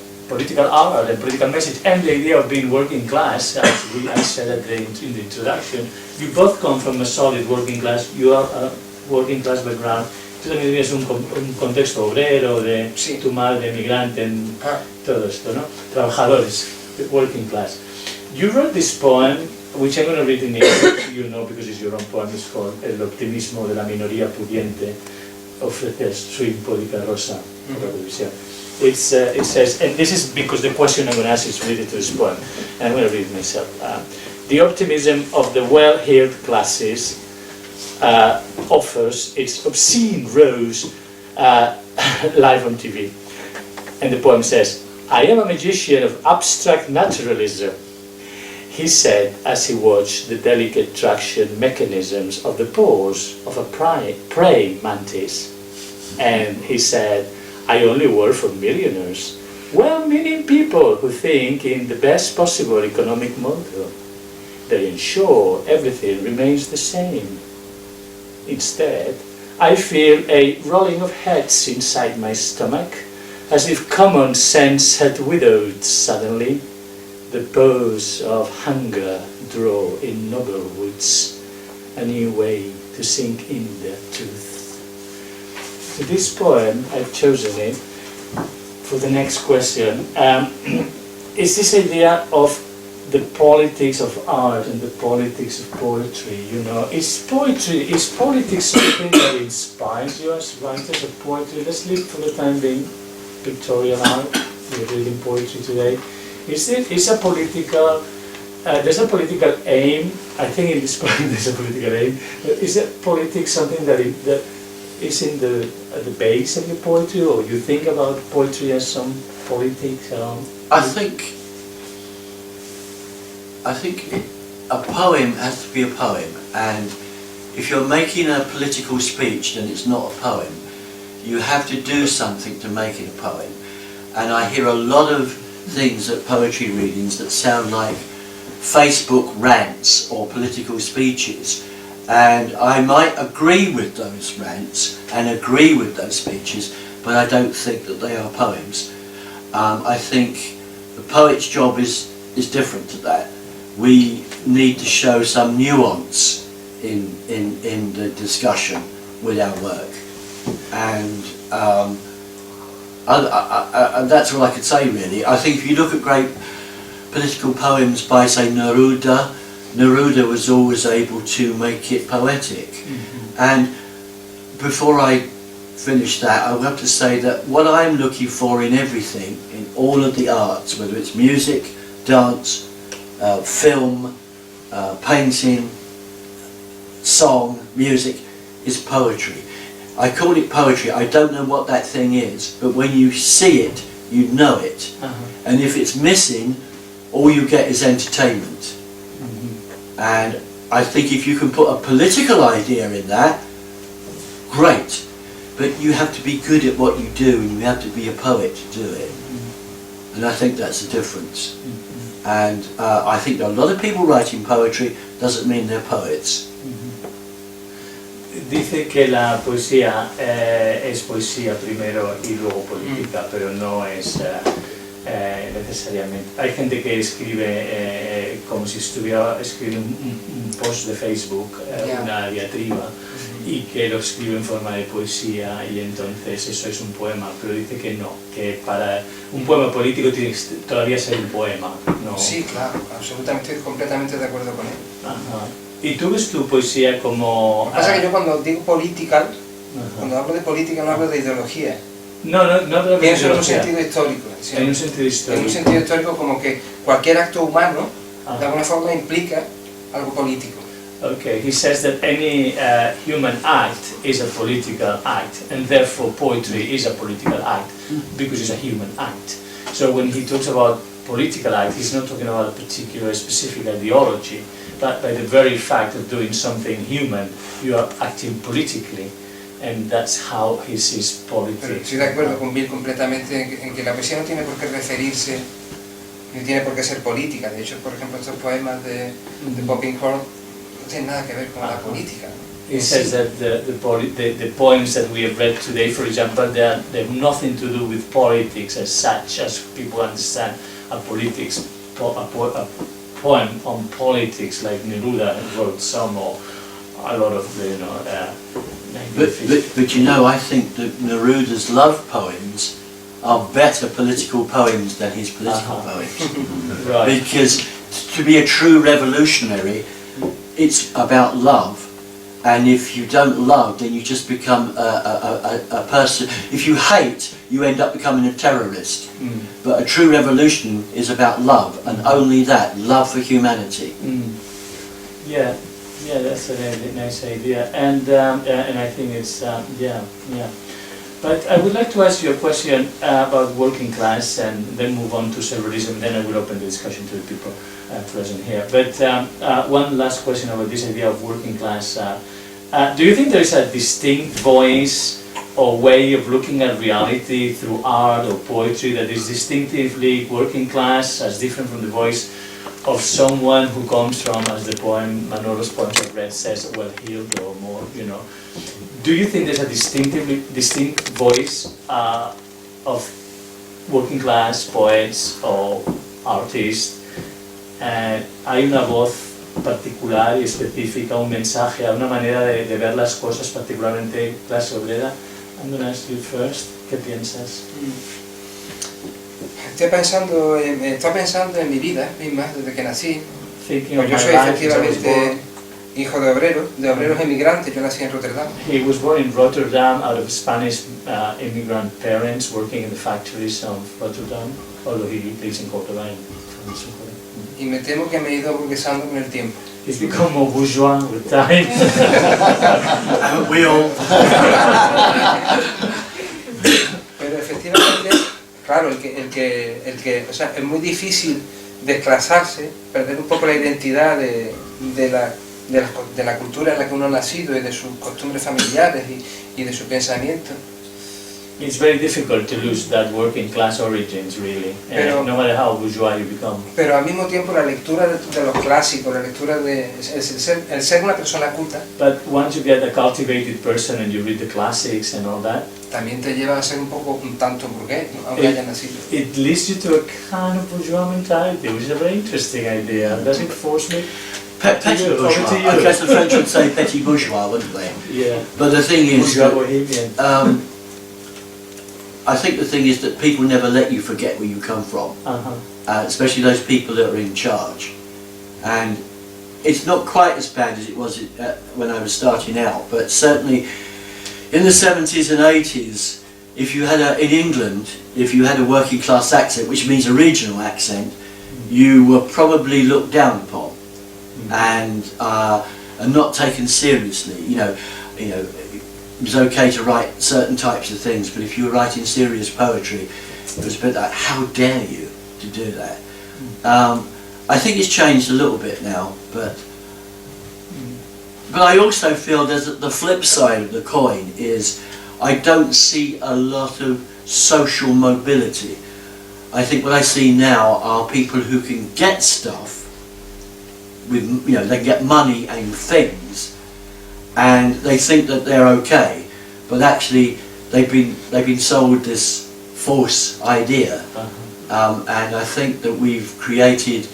art and political message, and the idea of being working class. As I said in the introduction, you both come from a solid working class. You are a working class background. Tú también tienes un contexto obrero, de Sí. tu madre migrante, todo esto, ¿no? Trabajadores, working class. You wrote this poem, which I'm going to read in English, you know, because it's your own poem. It's called El optimismo de la minoría pudiente ofrece su impódica rosa por la televisión. It says, and this is because the question I'm going to ask is related to this poem, and I'm going to read it myself. The optimism of the well-heeled classes offers its obscene rose live on TV. And the poem says, I am a magician of abstract naturalism, he said as he watched the delicate traction mechanisms of the paws of a praying mantis. And he said, I only work for millionaires, well-meaning people who think in the best possible economic model. They ensure everything remains the same. Instead, I feel a rolling of heads inside my stomach, as if common sense had widowed suddenly. The bows of hunger draw in noble woods, a new way to sink in their tooth. So this poem, I've chosen it for the next question, is this idea of the politics of art and the politics of poetry, you know. Is politics something that inspires you as writers of poetry? Let's leave for the time being pictorial art, we're reading poetry today. Is a political, there's a political aim, I think in this poem there's a political aim, but is politics something that is in at the base of your poetry, or you think about poetry as some politics? I think a poem has to be a poem, and if you're making a political speech, then it's not a poem. You have to do something to make it a poem. And I hear a lot of things at poetry readings that sound like Facebook rants or political speeches, and I might agree with those rants and agree with those speeches, but I don't think that they are poems. I think the poet's job is different to that. We need to show some nuance in the discussion with our work, and that's all I could say really. I think if you look at great political poems by, say, Neruda was always able to make it poetic. Mm-hmm. And before I finish that, I would have to say that what I'm looking for in everything, in all of the arts, whether it's music, dance, film, painting, song, music, is poetry. I call it poetry. I don't know what that thing is, but when you see it, you know it. And if it's missing, all you get is entertainment. And I think if you can put a political idea in that, great. But you have to be good at what you do, and you have to be a poet to do it. And I think that's the difference. And I think a lot of people writing poetry doesn't mean they're poets. Dice que la poesía es poesía primero y luego política, pero no es necesariamente. Hay gente que escribe como si estuviera escribiendo un post de Facebook, una diatriba, y que lo escribe en forma de poesía, y entonces eso es un poema, pero dice que no, que para un poema político tiene que todavía ser un poema, ¿no? Sí, claro, absolutamente, estoy completamente de acuerdo con él. Ajá. ¿Y tú ves tu poesía como...? Lo que pasa es que yo cuando digo political, cuando hablo de política no hablo de ideología. No hablo de pienso ideología. en un sentido histórico. ¿Sí? En un sentido histórico. En un sentido histórico, como que cualquier acto humano de alguna forma implica algo político. Okay, he says that any human act is a political act, and therefore poetry is a political act, because it's a human act. So when he talks about political act, he's not talking about a particular specific ideology, but by the very fact of doing something human, you are acting politically, and that's how he sees politics. Pero estoy de acuerdo con Bill completamente en que la poesía no tiene por qué referirse ni tiene por qué ser política. De hecho, por ejemplo, estos poemas de Poppinghorn no tienen nada que ver con la política, ¿no? He says that the poems that we have read today, for example, they have nothing to do with politics as such, as people understand a poem on politics, like Neruda wrote some, or a lot of the, But you know, I think that Neruda's love poems are better political poems than his political poems. Right. Because to be a true revolutionary, it's about love. And if you don't love, then you just become a person. If you hate, you end up becoming a terrorist. But a true revolution is about love, and only that, love for humanity. Yeah, that's a nice idea, and I think it's yeah. But I would like to ask you a question about working class, and then move on to serverism. Then I will open the discussion to the people present here. But one last question about this idea of working class. Do you think there is a distinct voice or way of looking at reality through art or poetry that is distinctively working class, as different from the voice of someone who comes from, as the poem, Manolo's poem I've read says, well-heeled or more, Do you think there's a distinct voice of working class poets or artists? Hay una voz particular y específica, un mensaje, una manera de ver las cosas, particularmente clase obrera. I'm going to ask you first, ¿qué piensas? Estoy pensando en mi vida misma, desde que nací. Pues yo soy efectivamente hijo de obreros emigrantes. Yo nací en Rotterdam. He was born in Rotterdam out of Spanish immigrant parents working in the factories of Rotterdam, although he lives in Córdoba. Y me temo que me he ido burguesando con el tiempo. He's become more bourgeois with time. We all. Pero efectivamente, claro, o sea, es muy difícil desclasarse, perder un poco la identidad de la cultura en la que uno ha nacido y de sus costumbres familiares y de su pensamiento. It's very difficult to lose that working class origins, really, no matter how bourgeois you become. Pero al mismo tiempo la lectura de los clásicos, la lectura el ser una persona culta. But once you get a cultivated person and you read the classics and all that, también te lleva a ser un tanto burgués, ¿no? Aunque haya nacido. It leads you to a kind of bourgeois mentality, which is a very interesting idea. Does it force me? Petit bourgeois. I guess the French would say petit bourgeois, wouldn't they? Yeah. But the thing is, I think the thing is that people never let you forget where you come from, especially those people that are in charge. And it's not quite as bad as it was when I was starting out, but certainly in the 70s and 80s, if you had in England, if you had a working class accent, which means a regional accent, you were probably looked down upon and not taken seriously. It was okay to write certain types of things, but if you were writing serious poetry, it was a bit like, how dare you to do that? I think it's changed a little bit now, but I also feel there's the flip side of the coin is I don't see a lot of social mobility. I think what I see now are people who can get stuff with, they get money and things, and they think that they're okay, but actually they've been sold this false idea, and I think that we've created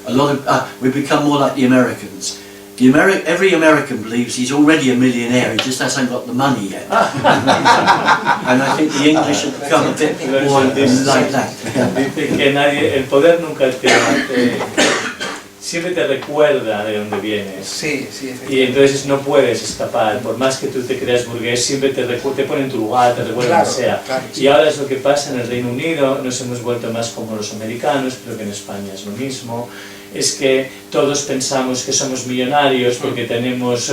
a lot of we've become more like the Americans. Every American believes he's already a millionaire, he just hasn't got the money yet. And I think the English have become a bit more like that. Dice que el poder nunca siempre te recuerda de dónde vienes. Sí, y entonces no puedes escapar, por más que tú te creas burgués, siempre te pone en tu lugar, te recuerda lo que sea. Sí. Y ahora es lo que pasa en el Reino Unido, nos hemos vuelto más como los americanos, creo que en España es lo mismo. Es que todos pensamos que somos millonarios porque tenemos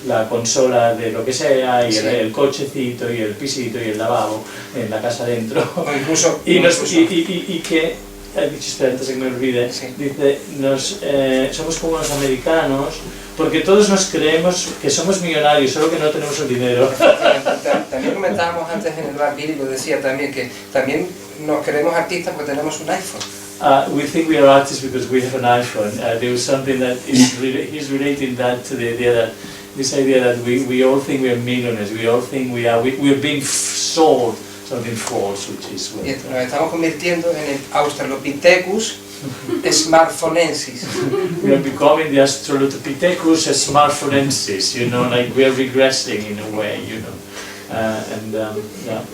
la consola de lo que sea y el cochecito y el pisito y el lavabo en la casa dentro. O incluso, y que, espera, antes de que me olvide, dice, somos como los americanos porque todos nos creemos que somos millonarios, solo que no tenemos el dinero. También comentábamos antes en el bar, Billy lo decía también, que también nos creemos artistas porque tenemos un iPhone. we think we are artists because we have an iPhone. There was something that he's relating that to the idea that this idea that we all think we are millionaires. We all think we're being sold something false, which is what. Nos estamos convirtiendo en el Australopithecus smartphonensis. We are becoming the Australopithecus smartphonensis. You know, like we are regressing in a way. You know, yeah,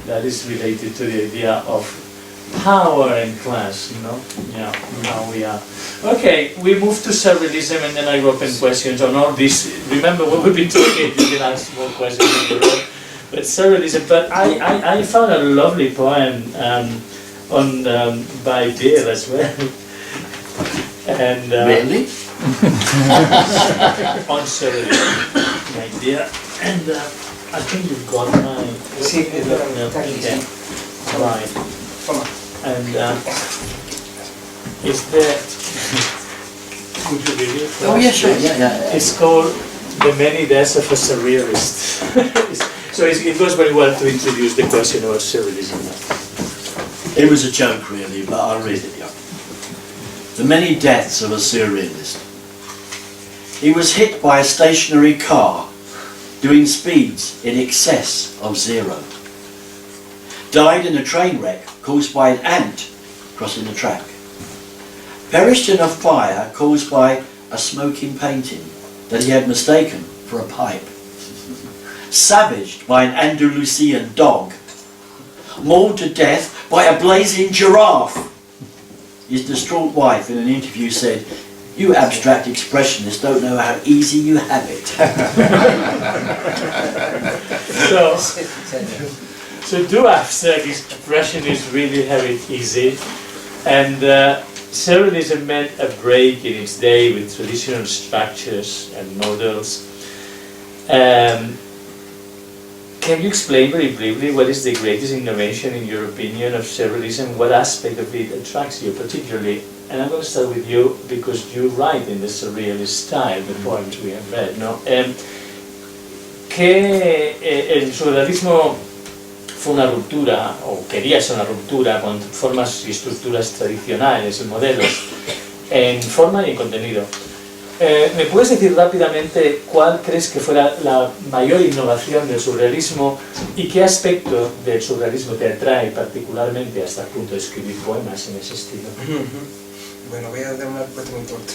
that is related to the idea of power and class, you know, yeah, how we are. Okay, we move to surrealism and then I open questions on all this. Remember what we've been talking, you can ask more questions on the road. But surrealism, but I found a lovely poem on by Deer as well. And Really? on surrealism, my dear. And I think you've got mine. Sí, No, okay. Right. Toma. And is there? Would you read it? Oh yeah, sure. Yeah. It's called "The Many Deaths of a Surrealist." So it goes very well to introduce the question about surrealism. It was a joke, really, but I'll read it. Yeah. The many deaths of a surrealist. He was hit by a stationary car, doing speeds in excess of 0. Died in a train wreck caused by an ant crossing the track. Perished in a fire caused by a smoking painting that he had mistaken for a pipe. Savaged by an Andalusian dog. Mauled to death by a blazing giraffe. His distraught wife in an interview said, "You abstract expressionists don't know how easy you have it." So do abstract expressionists really have it easy? And surrealism meant a break in its day with traditional structures and models. Can you explain very briefly what is the greatest innovation in your opinion of surrealism? What aspect of it attracts you particularly? And I'm going to start with you because you write in the surrealist style, the poems we have read, ¿no? Que el surrealismo fue una ruptura, o quería ser una ruptura con formas y estructuras tradicionales y modelos, en forma y en contenido. ¿Me puedes decir rápidamente cuál crees que fuera la mayor innovación del surrealismo y qué aspecto del surrealismo te atrae particularmente hasta el punto de escribir poemas en ese estilo? Bueno, voy a dar una respuesta muy corta.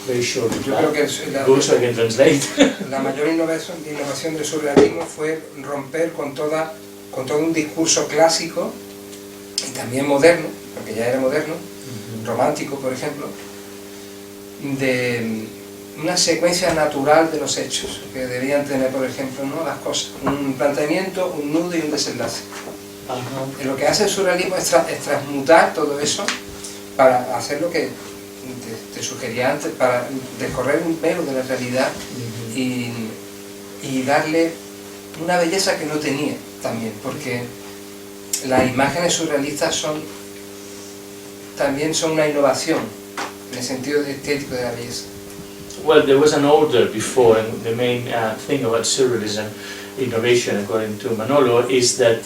Very short. Yo creo que So I can translate. la mayor innovación del surrealismo fue romper con todo un discurso clásico y también moderno, porque ya era moderno, romántico por ejemplo, de una secuencia natural de los hechos que debían tener, por ejemplo, ¿no? Las cosas, un planteamiento, un nudo y un desenlace. Lo que hace el surrealismo es transmutar todo eso para hacer lo que te sugería antes, para descorrer un velo de la realidad y darle una belleza que no tenía también, porque las imágenes surrealistas también son una innovación en el sentido estético de la belleza. Well, there was an order before, and the main thing about surrealism innovation, according to Manolo, is that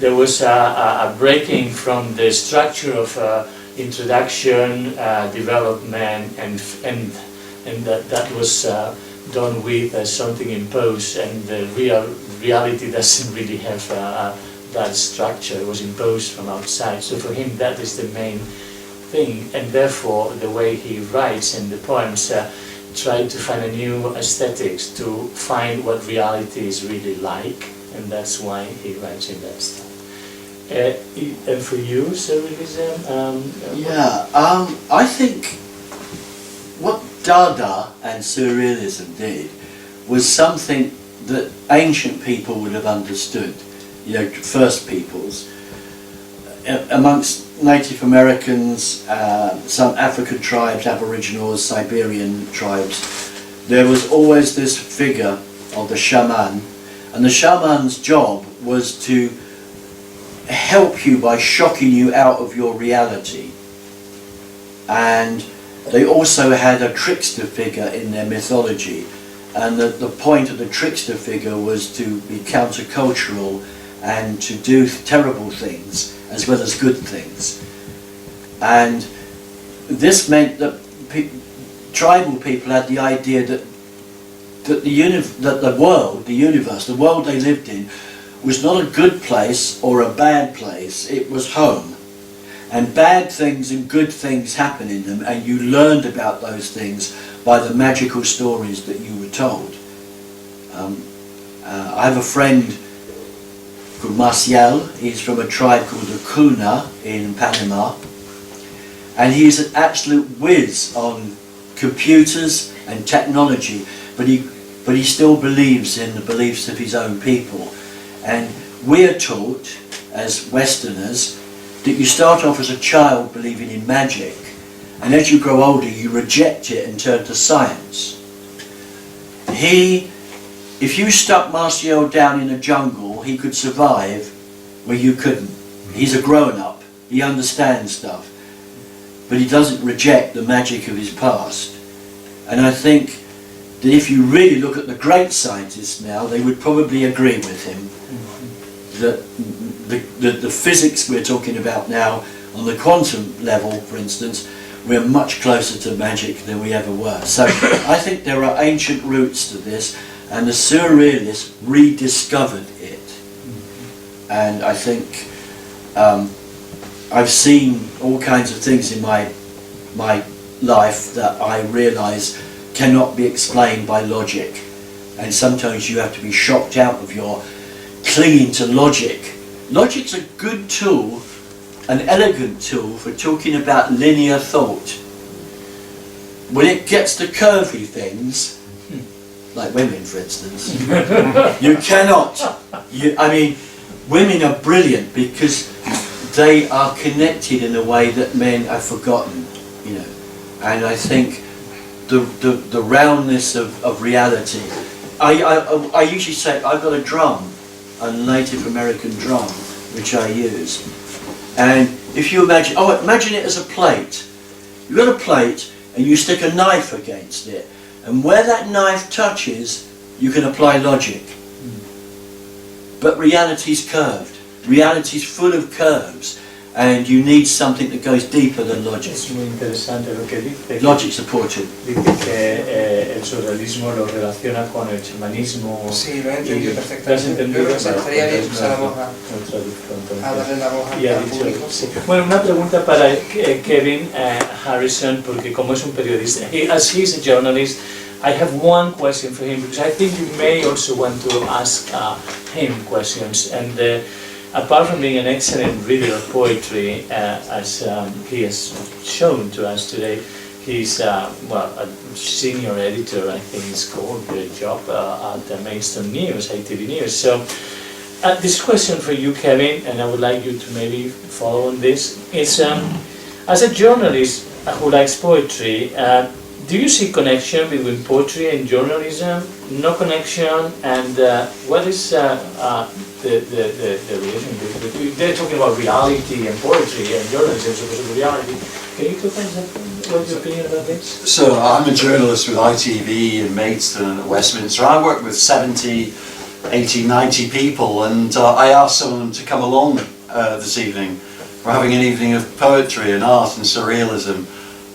there was a breaking from the structure of introduction, development, and that was done with something imposed, and the reality doesn't really have that structure. It was imposed from outside. So for him, that is the main thing, and therefore the way he writes in the poems try to find a new aesthetics to find what reality is really like, and that's why he writes in that style. And for you, surrealism? I think what Dada and surrealism did was something that ancient people would have understood, you know, first peoples. Amongst Native Americans, some African tribes, Aboriginals, Siberian tribes, there was always this figure of the shaman, and the shaman's job was to help you by shocking you out of your reality. And they also had a trickster figure in their mythology, and the point of the trickster figure was to be countercultural and to do terrible things as well as good things. And this meant that tribal people had the idea that the world, the universe, the world they lived in, was not a good place or a bad place. It was home. And bad things and good things happen in them, and you learned about those things by the magical stories that you were told. I have a friend called Marcial. He's from a tribe called the Cuna in Panama, and he's an absolute whiz on computers and technology, but he still believes in the beliefs of his own people. And we're taught as Westerners that you start off as a child believing in magic, and as you grow older you reject it and turn to science. If you stuck Martial down in a jungle, he could survive where you couldn't. He's a grown-up, he understands stuff, but he doesn't reject the magic of his past. And I think that if you really look at the great scientists now, they would probably agree with him that the physics we're talking about now, on the quantum level for instance, we're much closer to magic than we ever were. So I think there are ancient roots to this, and the surrealists rediscovered it. And I think I've seen all kinds of things in my life that I realise cannot be explained by logic, and sometimes you have to be shocked out of your clinging to logic. Logic's a good tool, an elegant tool for talking about linear thought. When it gets to curvy things, like women for instance, you cannot, I mean, women are brilliant because they are connected in a way that men have forgotten, you know. And I think the roundness of reality. I usually say I've got a drum, a Native American drum, which I use. And if you imagine it as a plate. You've got a plate and you stick a knife against it, and where that knife touches, you can apply logic. But reality's curved. Reality's full of curves, and you need something that goes deeper than logic. Es muy interesante lo que dice. Logic's important. Dice que el surrealismo lo relaciona con el chamanismo. Sí, lo he entendido perfectamente. ¿Lo has entendido? Creo que estaría bien que empezáramos a darle la voz al público. Sí. Bueno, una pregunta para Kevin Harrison, porque como es un periodista, as he's a journalist, I have one question for him, because I think you may also want to ask him questions. And apart from being an excellent reader of poetry, as he has shown to us today, he's a senior editor, I think it's called, great job, at the Maidstone News, ATV News. So this question for you, Kevin, and I would like you to maybe follow on this, is as a journalist who likes poetry, do you see connection between poetry and journalism? No connection, and what is the relation? They're talking about reality and poetry and journalism supposed to be reality. Can you talk about what's your opinion about this? So I'm a journalist with ITV in Maidstone and at Westminster. I work with 70, 80, 90 people, and I asked some of them to come along this evening. We're having an evening of poetry and art and surrealism,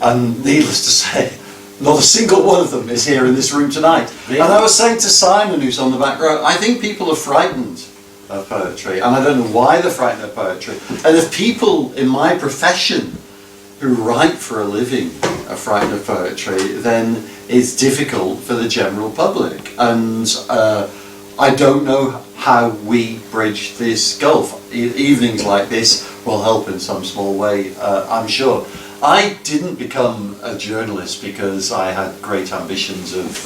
and needless to say, not a single one of them is here in this room tonight. Really? And I was saying to Simon, who's on the back row, I think people are frightened of poetry, and I don't know why they're frightened of poetry. And if people in my profession who write for a living are frightened of poetry, then it's difficult for the general public. And I don't know how we bridge this gulf. Evenings like this will help in some small way, I'm sure. I didn't become a journalist because I had great ambitions of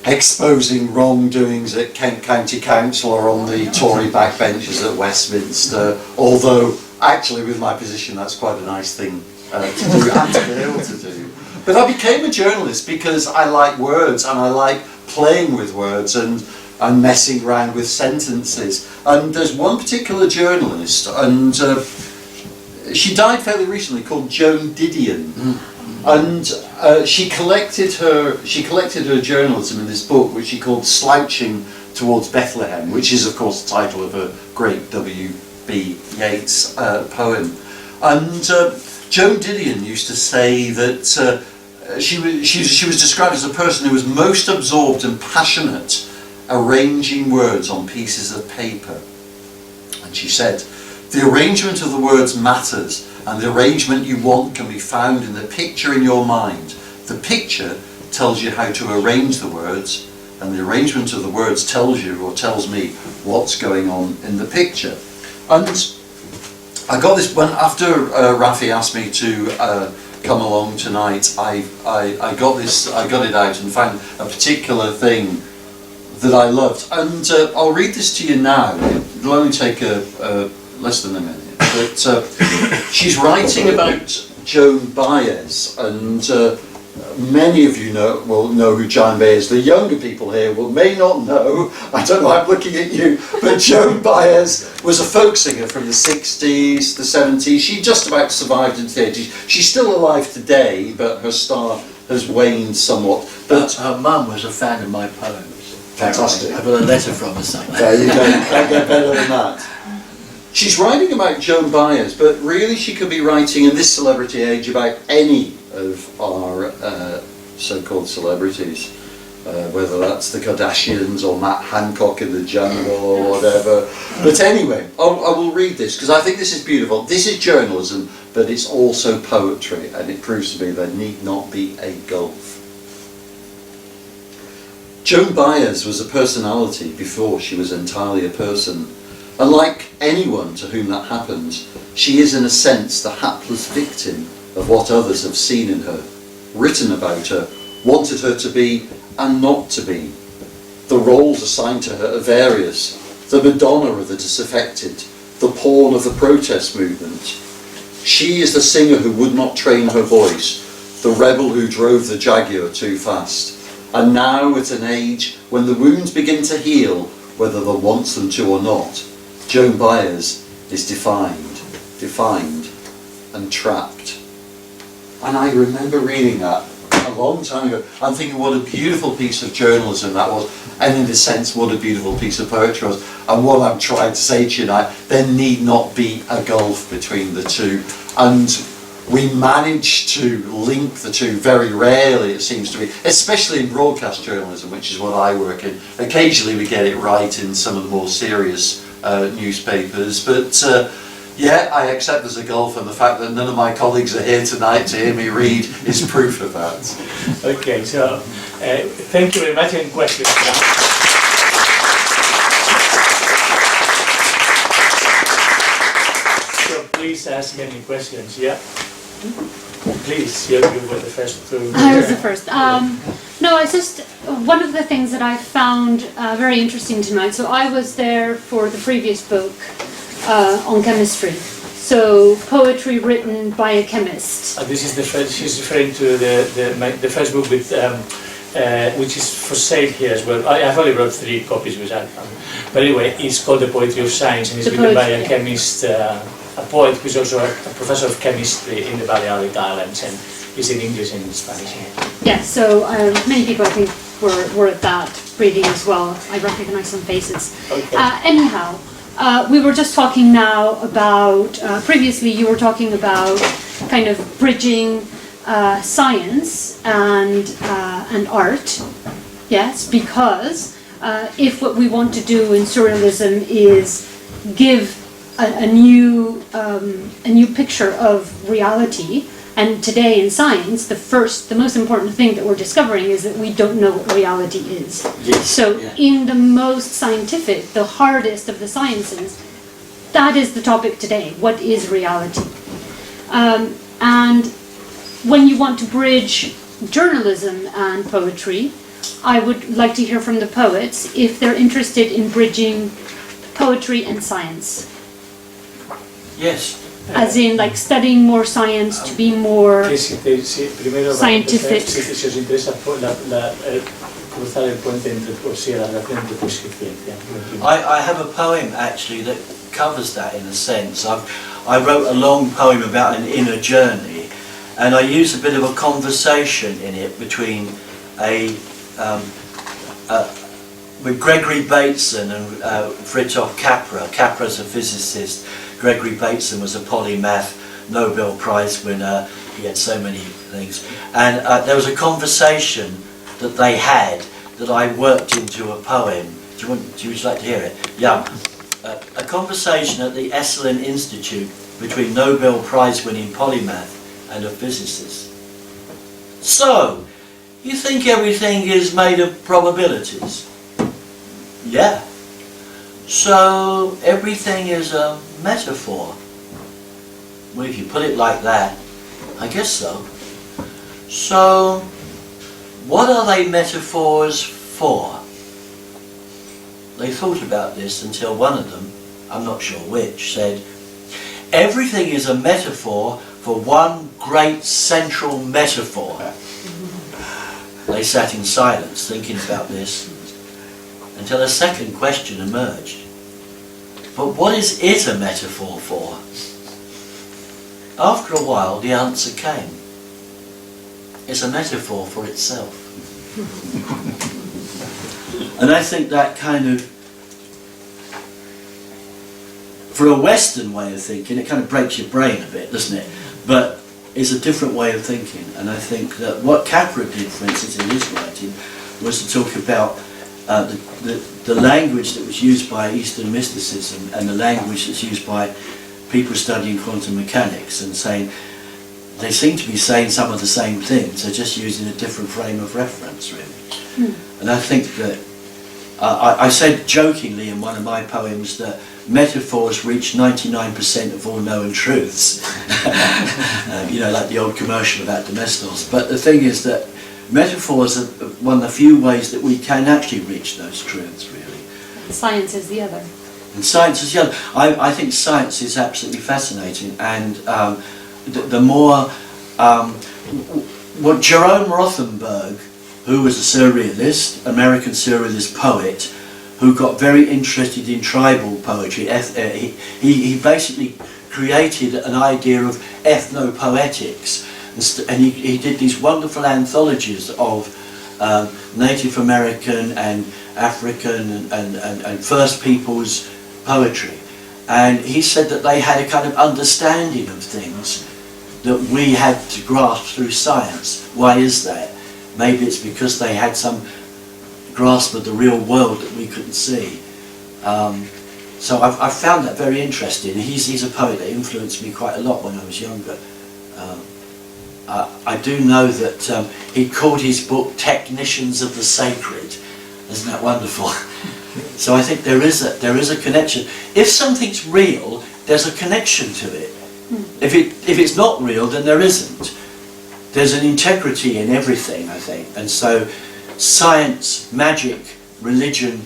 exposing wrongdoings at Kent County Council or on the Tory backbenches at Westminster, although actually with my position that's quite a nice thing to do and to be able to do. But I became a journalist because I like words and I like playing with words and messing around with sentences. And there's one particular journalist, and she died fairly recently, called Joan Didion, and she collected her journalism in this book, which she called "Slouching Towards Bethlehem," which is, of course, the title of a great W.B. Yeats poem. And Joan Didion used to say that she was described as a person who was most absorbed and passionate arranging words on pieces of paper. And she said, the arrangement of the words matters, and the arrangement you want can be found in the picture in your mind. The picture tells you how to arrange the words, and the arrangement of the words tells you, or tells me, what's going on in the picture. And I got this when after Rafi asked me to come along tonight. I got it out and found a particular thing that I loved, and I'll read this to you now. It'll only take less than a minute. But she's writing about Joan Baez, and many of you will know who Joan Baez is. The younger people here may not know. I don't know, I'm looking at you. But Joan Baez was a folk singer from the 60s, the 70s. She just about survived into the 80s. She's still alive today, but her star has waned somewhat. But her mum was a fan of my poems. Fantastic. I've got a letter from her somewhere. There you go, you can't get better than that. She's writing about Joan Baez, but really she could be writing in this celebrity age about any of our so-called celebrities, whether that's the Kardashians or Matt Hancock in the Jungle or whatever. But anyway, I will read this because I think this is beautiful. This is journalism, but it's also poetry, and it proves to me there need not be a gulf. Joan Baez was a personality before she was entirely a person. And like anyone to whom that happens, she is in a sense the hapless victim of what others have seen in her, written about her, wanted her to be and not to be. The roles assigned to her are various: the Madonna of the disaffected, the pawn of the protest movement. She is the singer who would not train her voice, the rebel who drove the Jaguar too fast. And now, at an age when the wounds begin to heal, whether one wants them to or not, Joan Baez is defined and trapped. And I remember reading that a long time ago. I'm thinking what a beautiful piece of journalism that was, and in a sense what a beautiful piece of poetry was. And what I'm trying to say to you now, there need not be a gulf between the two. And we manage to link the two very rarely, it seems to be, especially in broadcast journalism, which is what I work in. Occasionally we get it right in some of the more serious newspapers, but yeah, I accept there's a gulf, and the fact that none of my colleagues are here tonight to hear me read is proof of that. Okay, so thank you very much. Any questions now? So please ask any questions. Yeah. Please, you were the first to. I was the first. No, it's just one of the things that I found very interesting tonight. So I was there for the previous book on chemistry. So poetry written by a chemist. This is the first. She's referring to the first book with, which is for sale here as well. I've only brought 3 copies, which but anyway, it's called The Poetry of Science, and it's written by a chemist. A poet who's also a professor of chemistry in the Balearic Islands, and he's in English and in Spanish. Yeah, so many people I think were at that reading as well. I recognize some faces. Okay. Anyhow, we were just talking now about, previously you were talking about kind of bridging science and art. Yes, because if what we want to do in surrealism is give a new picture of reality, and today in science, the most important thing that we're discovering is that we don't know what reality is. Yes. So in the most scientific, the hardest of the sciences, that is the topic today. What is reality? And when you want to bridge journalism and poetry, I would like to hear from the poets if they're interested in bridging poetry and science. Yes. As in, like, studying more science to be more scientific. Si os interesa cruzar el puente entre poesía, la relación entre poesía y ciencia. I have a poem actually that covers that in a sense. I wrote a long poem about an inner journey, and I use a bit of a conversation in it between with Gregory Bateson and Fritjof Capra. Capra's a physicist. Gregory Bateson was a polymath Nobel Prize winner, he had so many things. And there was a conversation that they had that I worked into a poem. Would you like to hear it? Yeah. A conversation at the Esalen Institute between Nobel Prize winning polymath and a physicist. So, you think everything is made of probabilities? Yeah. So, everything is a metaphor? Well, if you put it like that, I guess so. So, what are they metaphors for? They thought about this until one of them, I'm not sure which, said, everything is a metaphor for one great central metaphor. They sat in silence thinking about this until a second question emerged. But what is it a metaphor for? After a while the answer came. It's a metaphor for itself. And I think that kind of, for a Western way of thinking, it kind of breaks your brain a bit, doesn't it? But it's a different way of thinking. And I think that what Capra did, for instance, in his writing, was to talk about the language that was used by Eastern mysticism and the language that's used by people studying quantum mechanics, and saying they seem to be saying some of the same things, they're just using a different frame of reference, really. And I think that I said jokingly in one of my poems that metaphors reach 99% of all known truths. You know, like the old commercial about Domestos. But the thing is that metaphors are one of the few ways that we can actually reach those truths, really. Science is the other. And science is the other. I think science is absolutely fascinating, and the more what Jerome Rothenberg, who was a surrealist, American surrealist poet, who got very interested in tribal poetry. He basically created an idea of ethnopoetics, and he did these wonderful anthologies of Native American and African and First Peoples poetry. And he said that they had a kind of understanding of things that we had to grasp through science. Why is that? Maybe it's because they had some grasp of the real world that we couldn't see. So I found that very interesting. He's a poet that influenced me quite a lot when I was younger. I do know that he called his book Technicians of the Sacred. Isn't that wonderful? So I think there is a connection. If something's real, there's a connection to it. If it's not real, then there isn't. There's an integrity in everything, I think. And so science, magic, religion,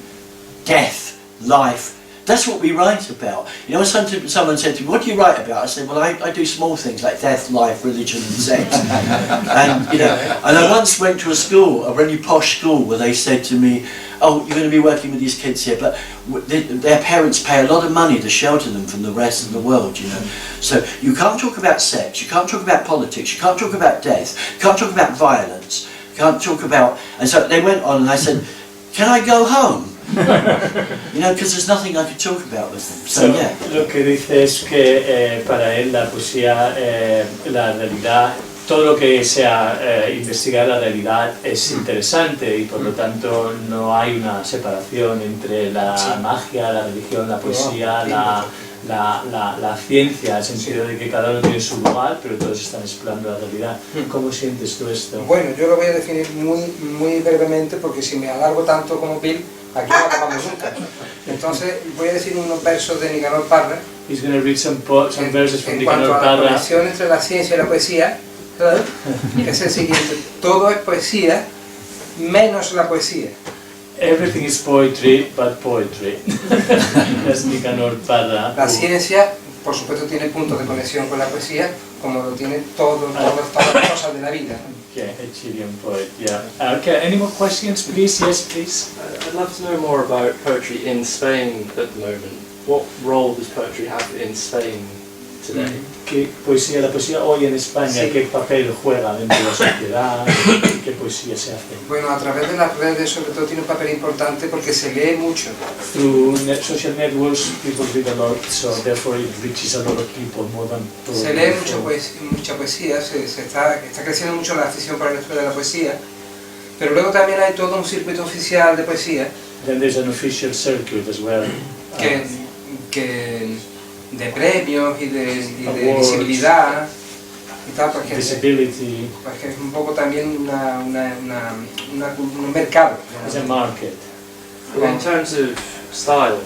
death, life, that's what we write about. You know, someone said to me, what do you write about? I said, well, I do small things like death, life, religion and sex. And, you know, and I once went to a really posh school, where they said to me, oh, you're going to be working with these kids here, but their parents pay a lot of money to shelter them from the rest of the world, you know. So you can't talk about sex, you can't talk about politics, you can't talk about death, you can't talk about violence, you can't talk about... And so they went on and I said, can I go home? You know, because there's nothing I could talk about with them. So yeah. Lo que dice es que para él la poesía, la realidad, todo lo que sea investigar la realidad es interesante, y por lo tanto no hay una separación entre la magia, la religión, la poesía, la ciencia, en el sentido de que cada uno tiene su lugar, pero todos están explorando la realidad. ¿Cómo sientes tú esto? Bueno, yo lo voy a definir muy brevemente, porque si me alargo tanto como Bill, aquí no acabamos nunca. Entonces voy a decir unos versos de Nicanor Parra. He's going to read some verses from En cuanto Nicanor a la Parra. conexión entre la ciencia y la poesía, es el siguiente: todo es poesía menos la poesía. Everything is poetry, but poetry. Es Nicanor Parra. La ciencia, por supuesto, tiene puntos de conexión con la poesía, como lo tienen todas las cosas de la vida. Yeah, a Chilean poet, yeah. Okay, any more questions, please? Yes, please. I'd love to know more about poetry in Spain at the moment. What role does poetry have in Spain today? La poesía hoy en España, Sí. ¿qué papel juega dentro de la sociedad? ¿Qué poesía se hace? Bueno, a través de las redes sobre todo tiene un papel importante porque se lee mucho. Through social networks, people read a lot, so therefore it reaches a lot of people more than Se lee mucha poesía, está creciendo mucho la afición por el estudio de la poesía, pero luego también hay todo un circuito oficial de poesía Then there's an official circuit as well. que de premios y de Awards. visibilidad y tal, porque Visibility es un poco también un mercado. is a market. In terms of style,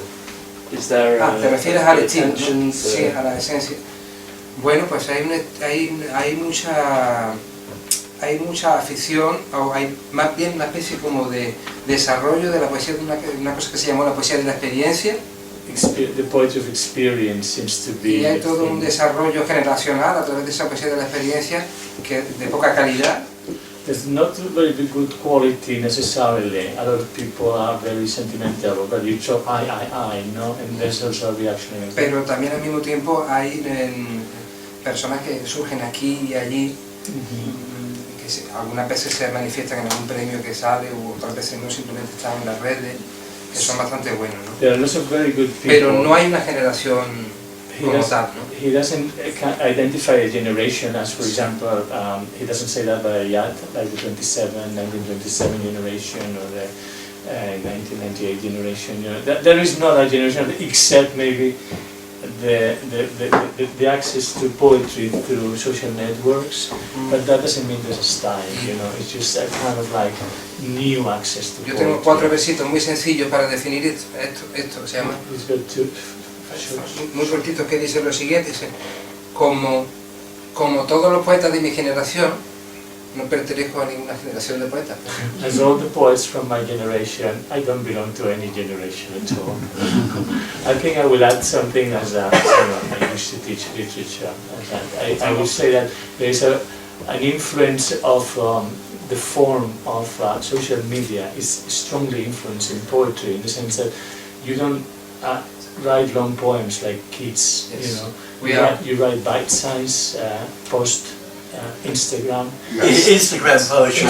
is there ¿Te refieres al estilo? ¿No? attention to- Sí, a la esencia. Bueno, pues hay mucha afición, o hay más bien una especie como de desarrollo de la poesía, de una cosa que se llamó la poesía de la experiencia, The poetry of experience seems to be. y hay todo un desarrollo generacional a través de esa poesía de la experiencia que de poca calidad. There's not very good quality necessarily. A lot of people are very sentimental, but you talk I, no? And there's also a reaction against that. Pero también al mismo tiempo hay personas que surgen aquí y allí, que algunas veces se manifiestan en algún premio que sale, u otras veces no, simplemente están en las redes, que son bastante buenos, ¿no? There are lots of very good people. Pero no hay una generación como tal, ¿no? He doesn't identify a generation as, for example, he doesn't say that by yet, like the 1927 generation or the 1998 generation. You know, there is not a generation except maybe the access to poetry through social networks, but that doesn't mean there's a style, you know, it's just a kind of like new access to Yo poetry. tengo 4 versitos muy sencillos para definir esto se llama, It's got two, muy cortitos, que dicen lo siguiente, dice, como todos los poetas de mi generación, no pertenezco a ninguna generación de poetas. as all the poets from my generation, I don't belong to any generation at all. I think I will add something as someone I used to teach literature. I would say that there is an influence of the form of social media is strongly influencing poetry in the sense that you don't write long poems like kids, Yes. you know. We are. You write bite-size post Instagram. Instagram poetry.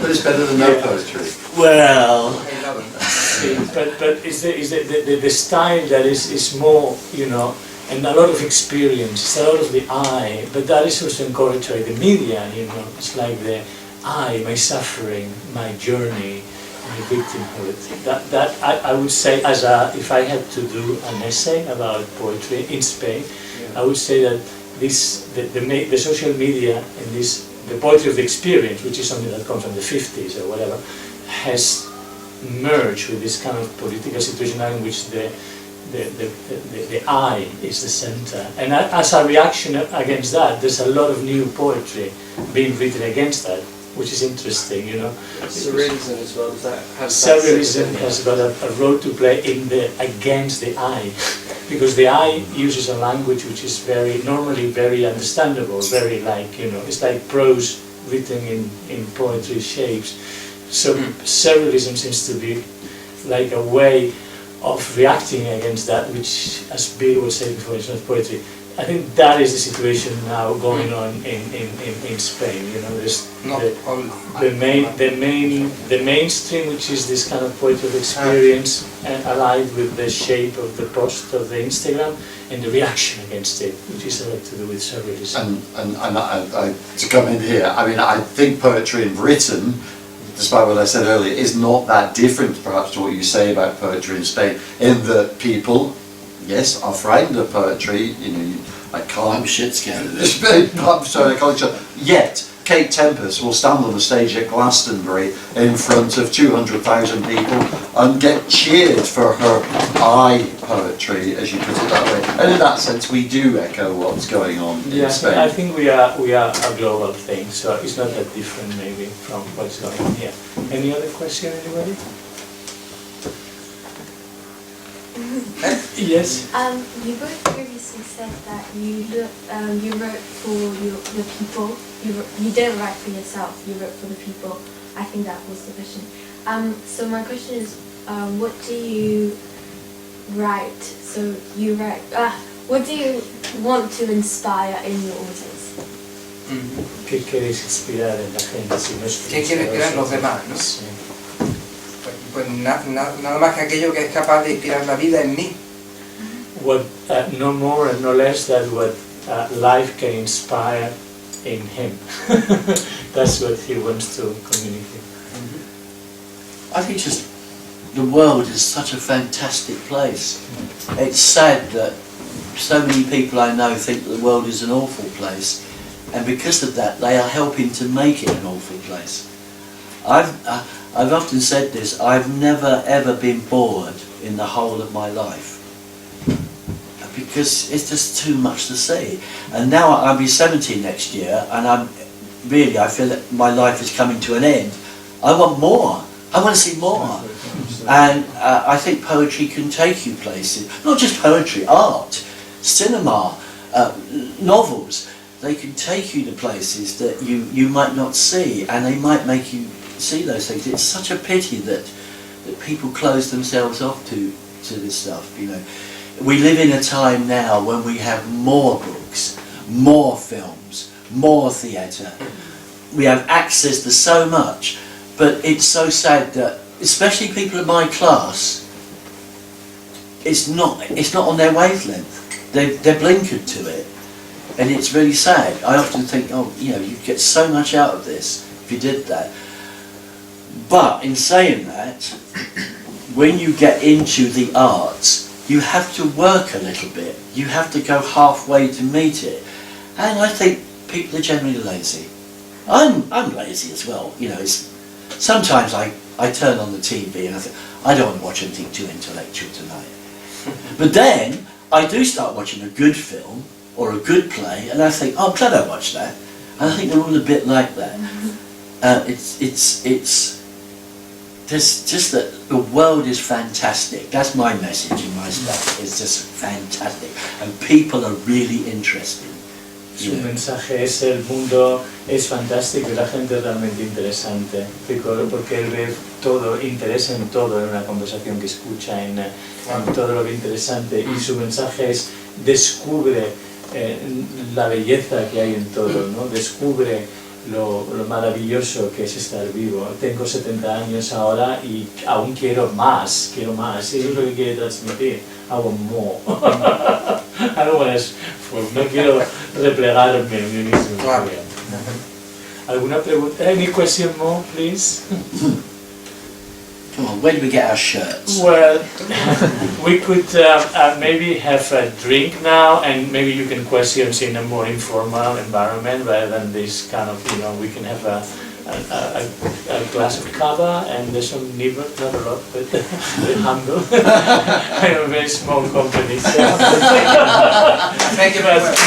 But it's better than no poetry. Well, But it's the style that is more, you know, and a lot of experience, it's a lot of the I, but that is also encouraged by the media, you know, it's like the I, my suffering, my journey, my victimhood. That I would say, if I had to do an essay about poetry in Spain, I would say that the social media and the poetry of the experience, which is something that comes from the 50s or whatever, has merged with this kind of political situation in which the I is the center. And as a reaction against that, there's a lot of new poetry being written against that, which is interesting, you know. Surrealism as well, does that have Surrealism has got a role to play against the I, because the I uses a language which is normally very understandable, very like, you know, it's like prose written in poetry shapes. So surrealism seems to be like a way of reacting against that, which, as Bill was saying before, is not poetry. I think that is the situation now going on in Spain. You know, there's the mainstream, which is this kind of poetry of experience, and allied with the shape of the post of the Instagram, and the reaction against it, which is a lot to do with surrealism. And I, to come in here, I mean, I think poetry in Britain, despite what I said earlier, is not that different perhaps to what you say about poetry in Spain, in that people, yes, are frightened of poetry, you know, I can't... I'm shit scared of it. I'm sorry, I can't... Yet, Kate Tempest will stand on the stage at Glastonbury in front of 200,000 people and get cheered for her I poetry, as you put it that way. And in that sense, we do echo what's going on in Spain. I think we are a global thing, so it's not that different maybe from what's going on here. Any other question, anybody? Yes. You both previously said that you wrote for your people. You didn't write for yourself. You wrote for the people. I think that was the question. So my question is, what do you write. So you write. What do you want to inspire in your audience? ¿Qué quieres inspirar en la gente? Si no es ¿Qué quiere inspirar en los demás, no? Sí. Pues nada más que aquello que es capaz de inspirar la vida en mí. What, no more and no less than what life can inspire in him. That's what he wants to communicate. I think just the world is such a fantastic place. It's sad that so many people I know think that the world is an awful place, and because of that they are helping to make it an awful place. I've often said this, I've never ever been bored in the whole of my life, because it's just too much to see. And now I'll be 70 next year, and I feel that my life is coming to an end. I want more. I want to see more. And I think poetry can take you places. Not just poetry, art, cinema, novels. They can take you to places that you might not see, and they might make you see those things. It's such a pity that people close themselves off to this stuff, you know. We live in a time now when we have more books, more films, more theatre. We have access to so much, but it's so sad that, especially people in my class, it's not on their wavelength. They're blinkered to it, and it's really sad. I often think, oh, you know, you'd get so much out of this if you did that. But in saying that, when you get into the arts, you have to work a little bit. You have to go halfway to meet it. And I think people are generally lazy. I'm lazy as well. You know, sometimes I turn on the TV and I think, I don't want to watch anything too intellectual tonight. But then I do start watching a good film or a good play, and I think, oh, I'm glad I watched that. And I think they're all a bit like that. There's just that the world is fantastic. That's my message in my stuff. It's just fantastic, and people are really interested. Su mensaje es: el mundo es fantástico y la gente es realmente interesante, porque él ve todo, interesa en todo, en una conversación que escucha, en todo lo que es interesante, y su mensaje es: descubre la belleza que hay en todo, ¿no? Descubre lo maravilloso que es estar vivo. Tengo 70 años ahora y aún quiero más, y eso es lo que quiere transmitir. I want more. I don't want to, no quiero replegarme en mí mismo. Claro. ¿Alguna pregunta? Any question more, please? Come on, where do we get our shirts? Well, we could maybe have a drink now, and maybe you can questions in a more informal environment rather than this kind of, you know, we can have a glass of cava and there's some nibble, not a lot, but very humble. I'm a very small company. So. Thank you very much.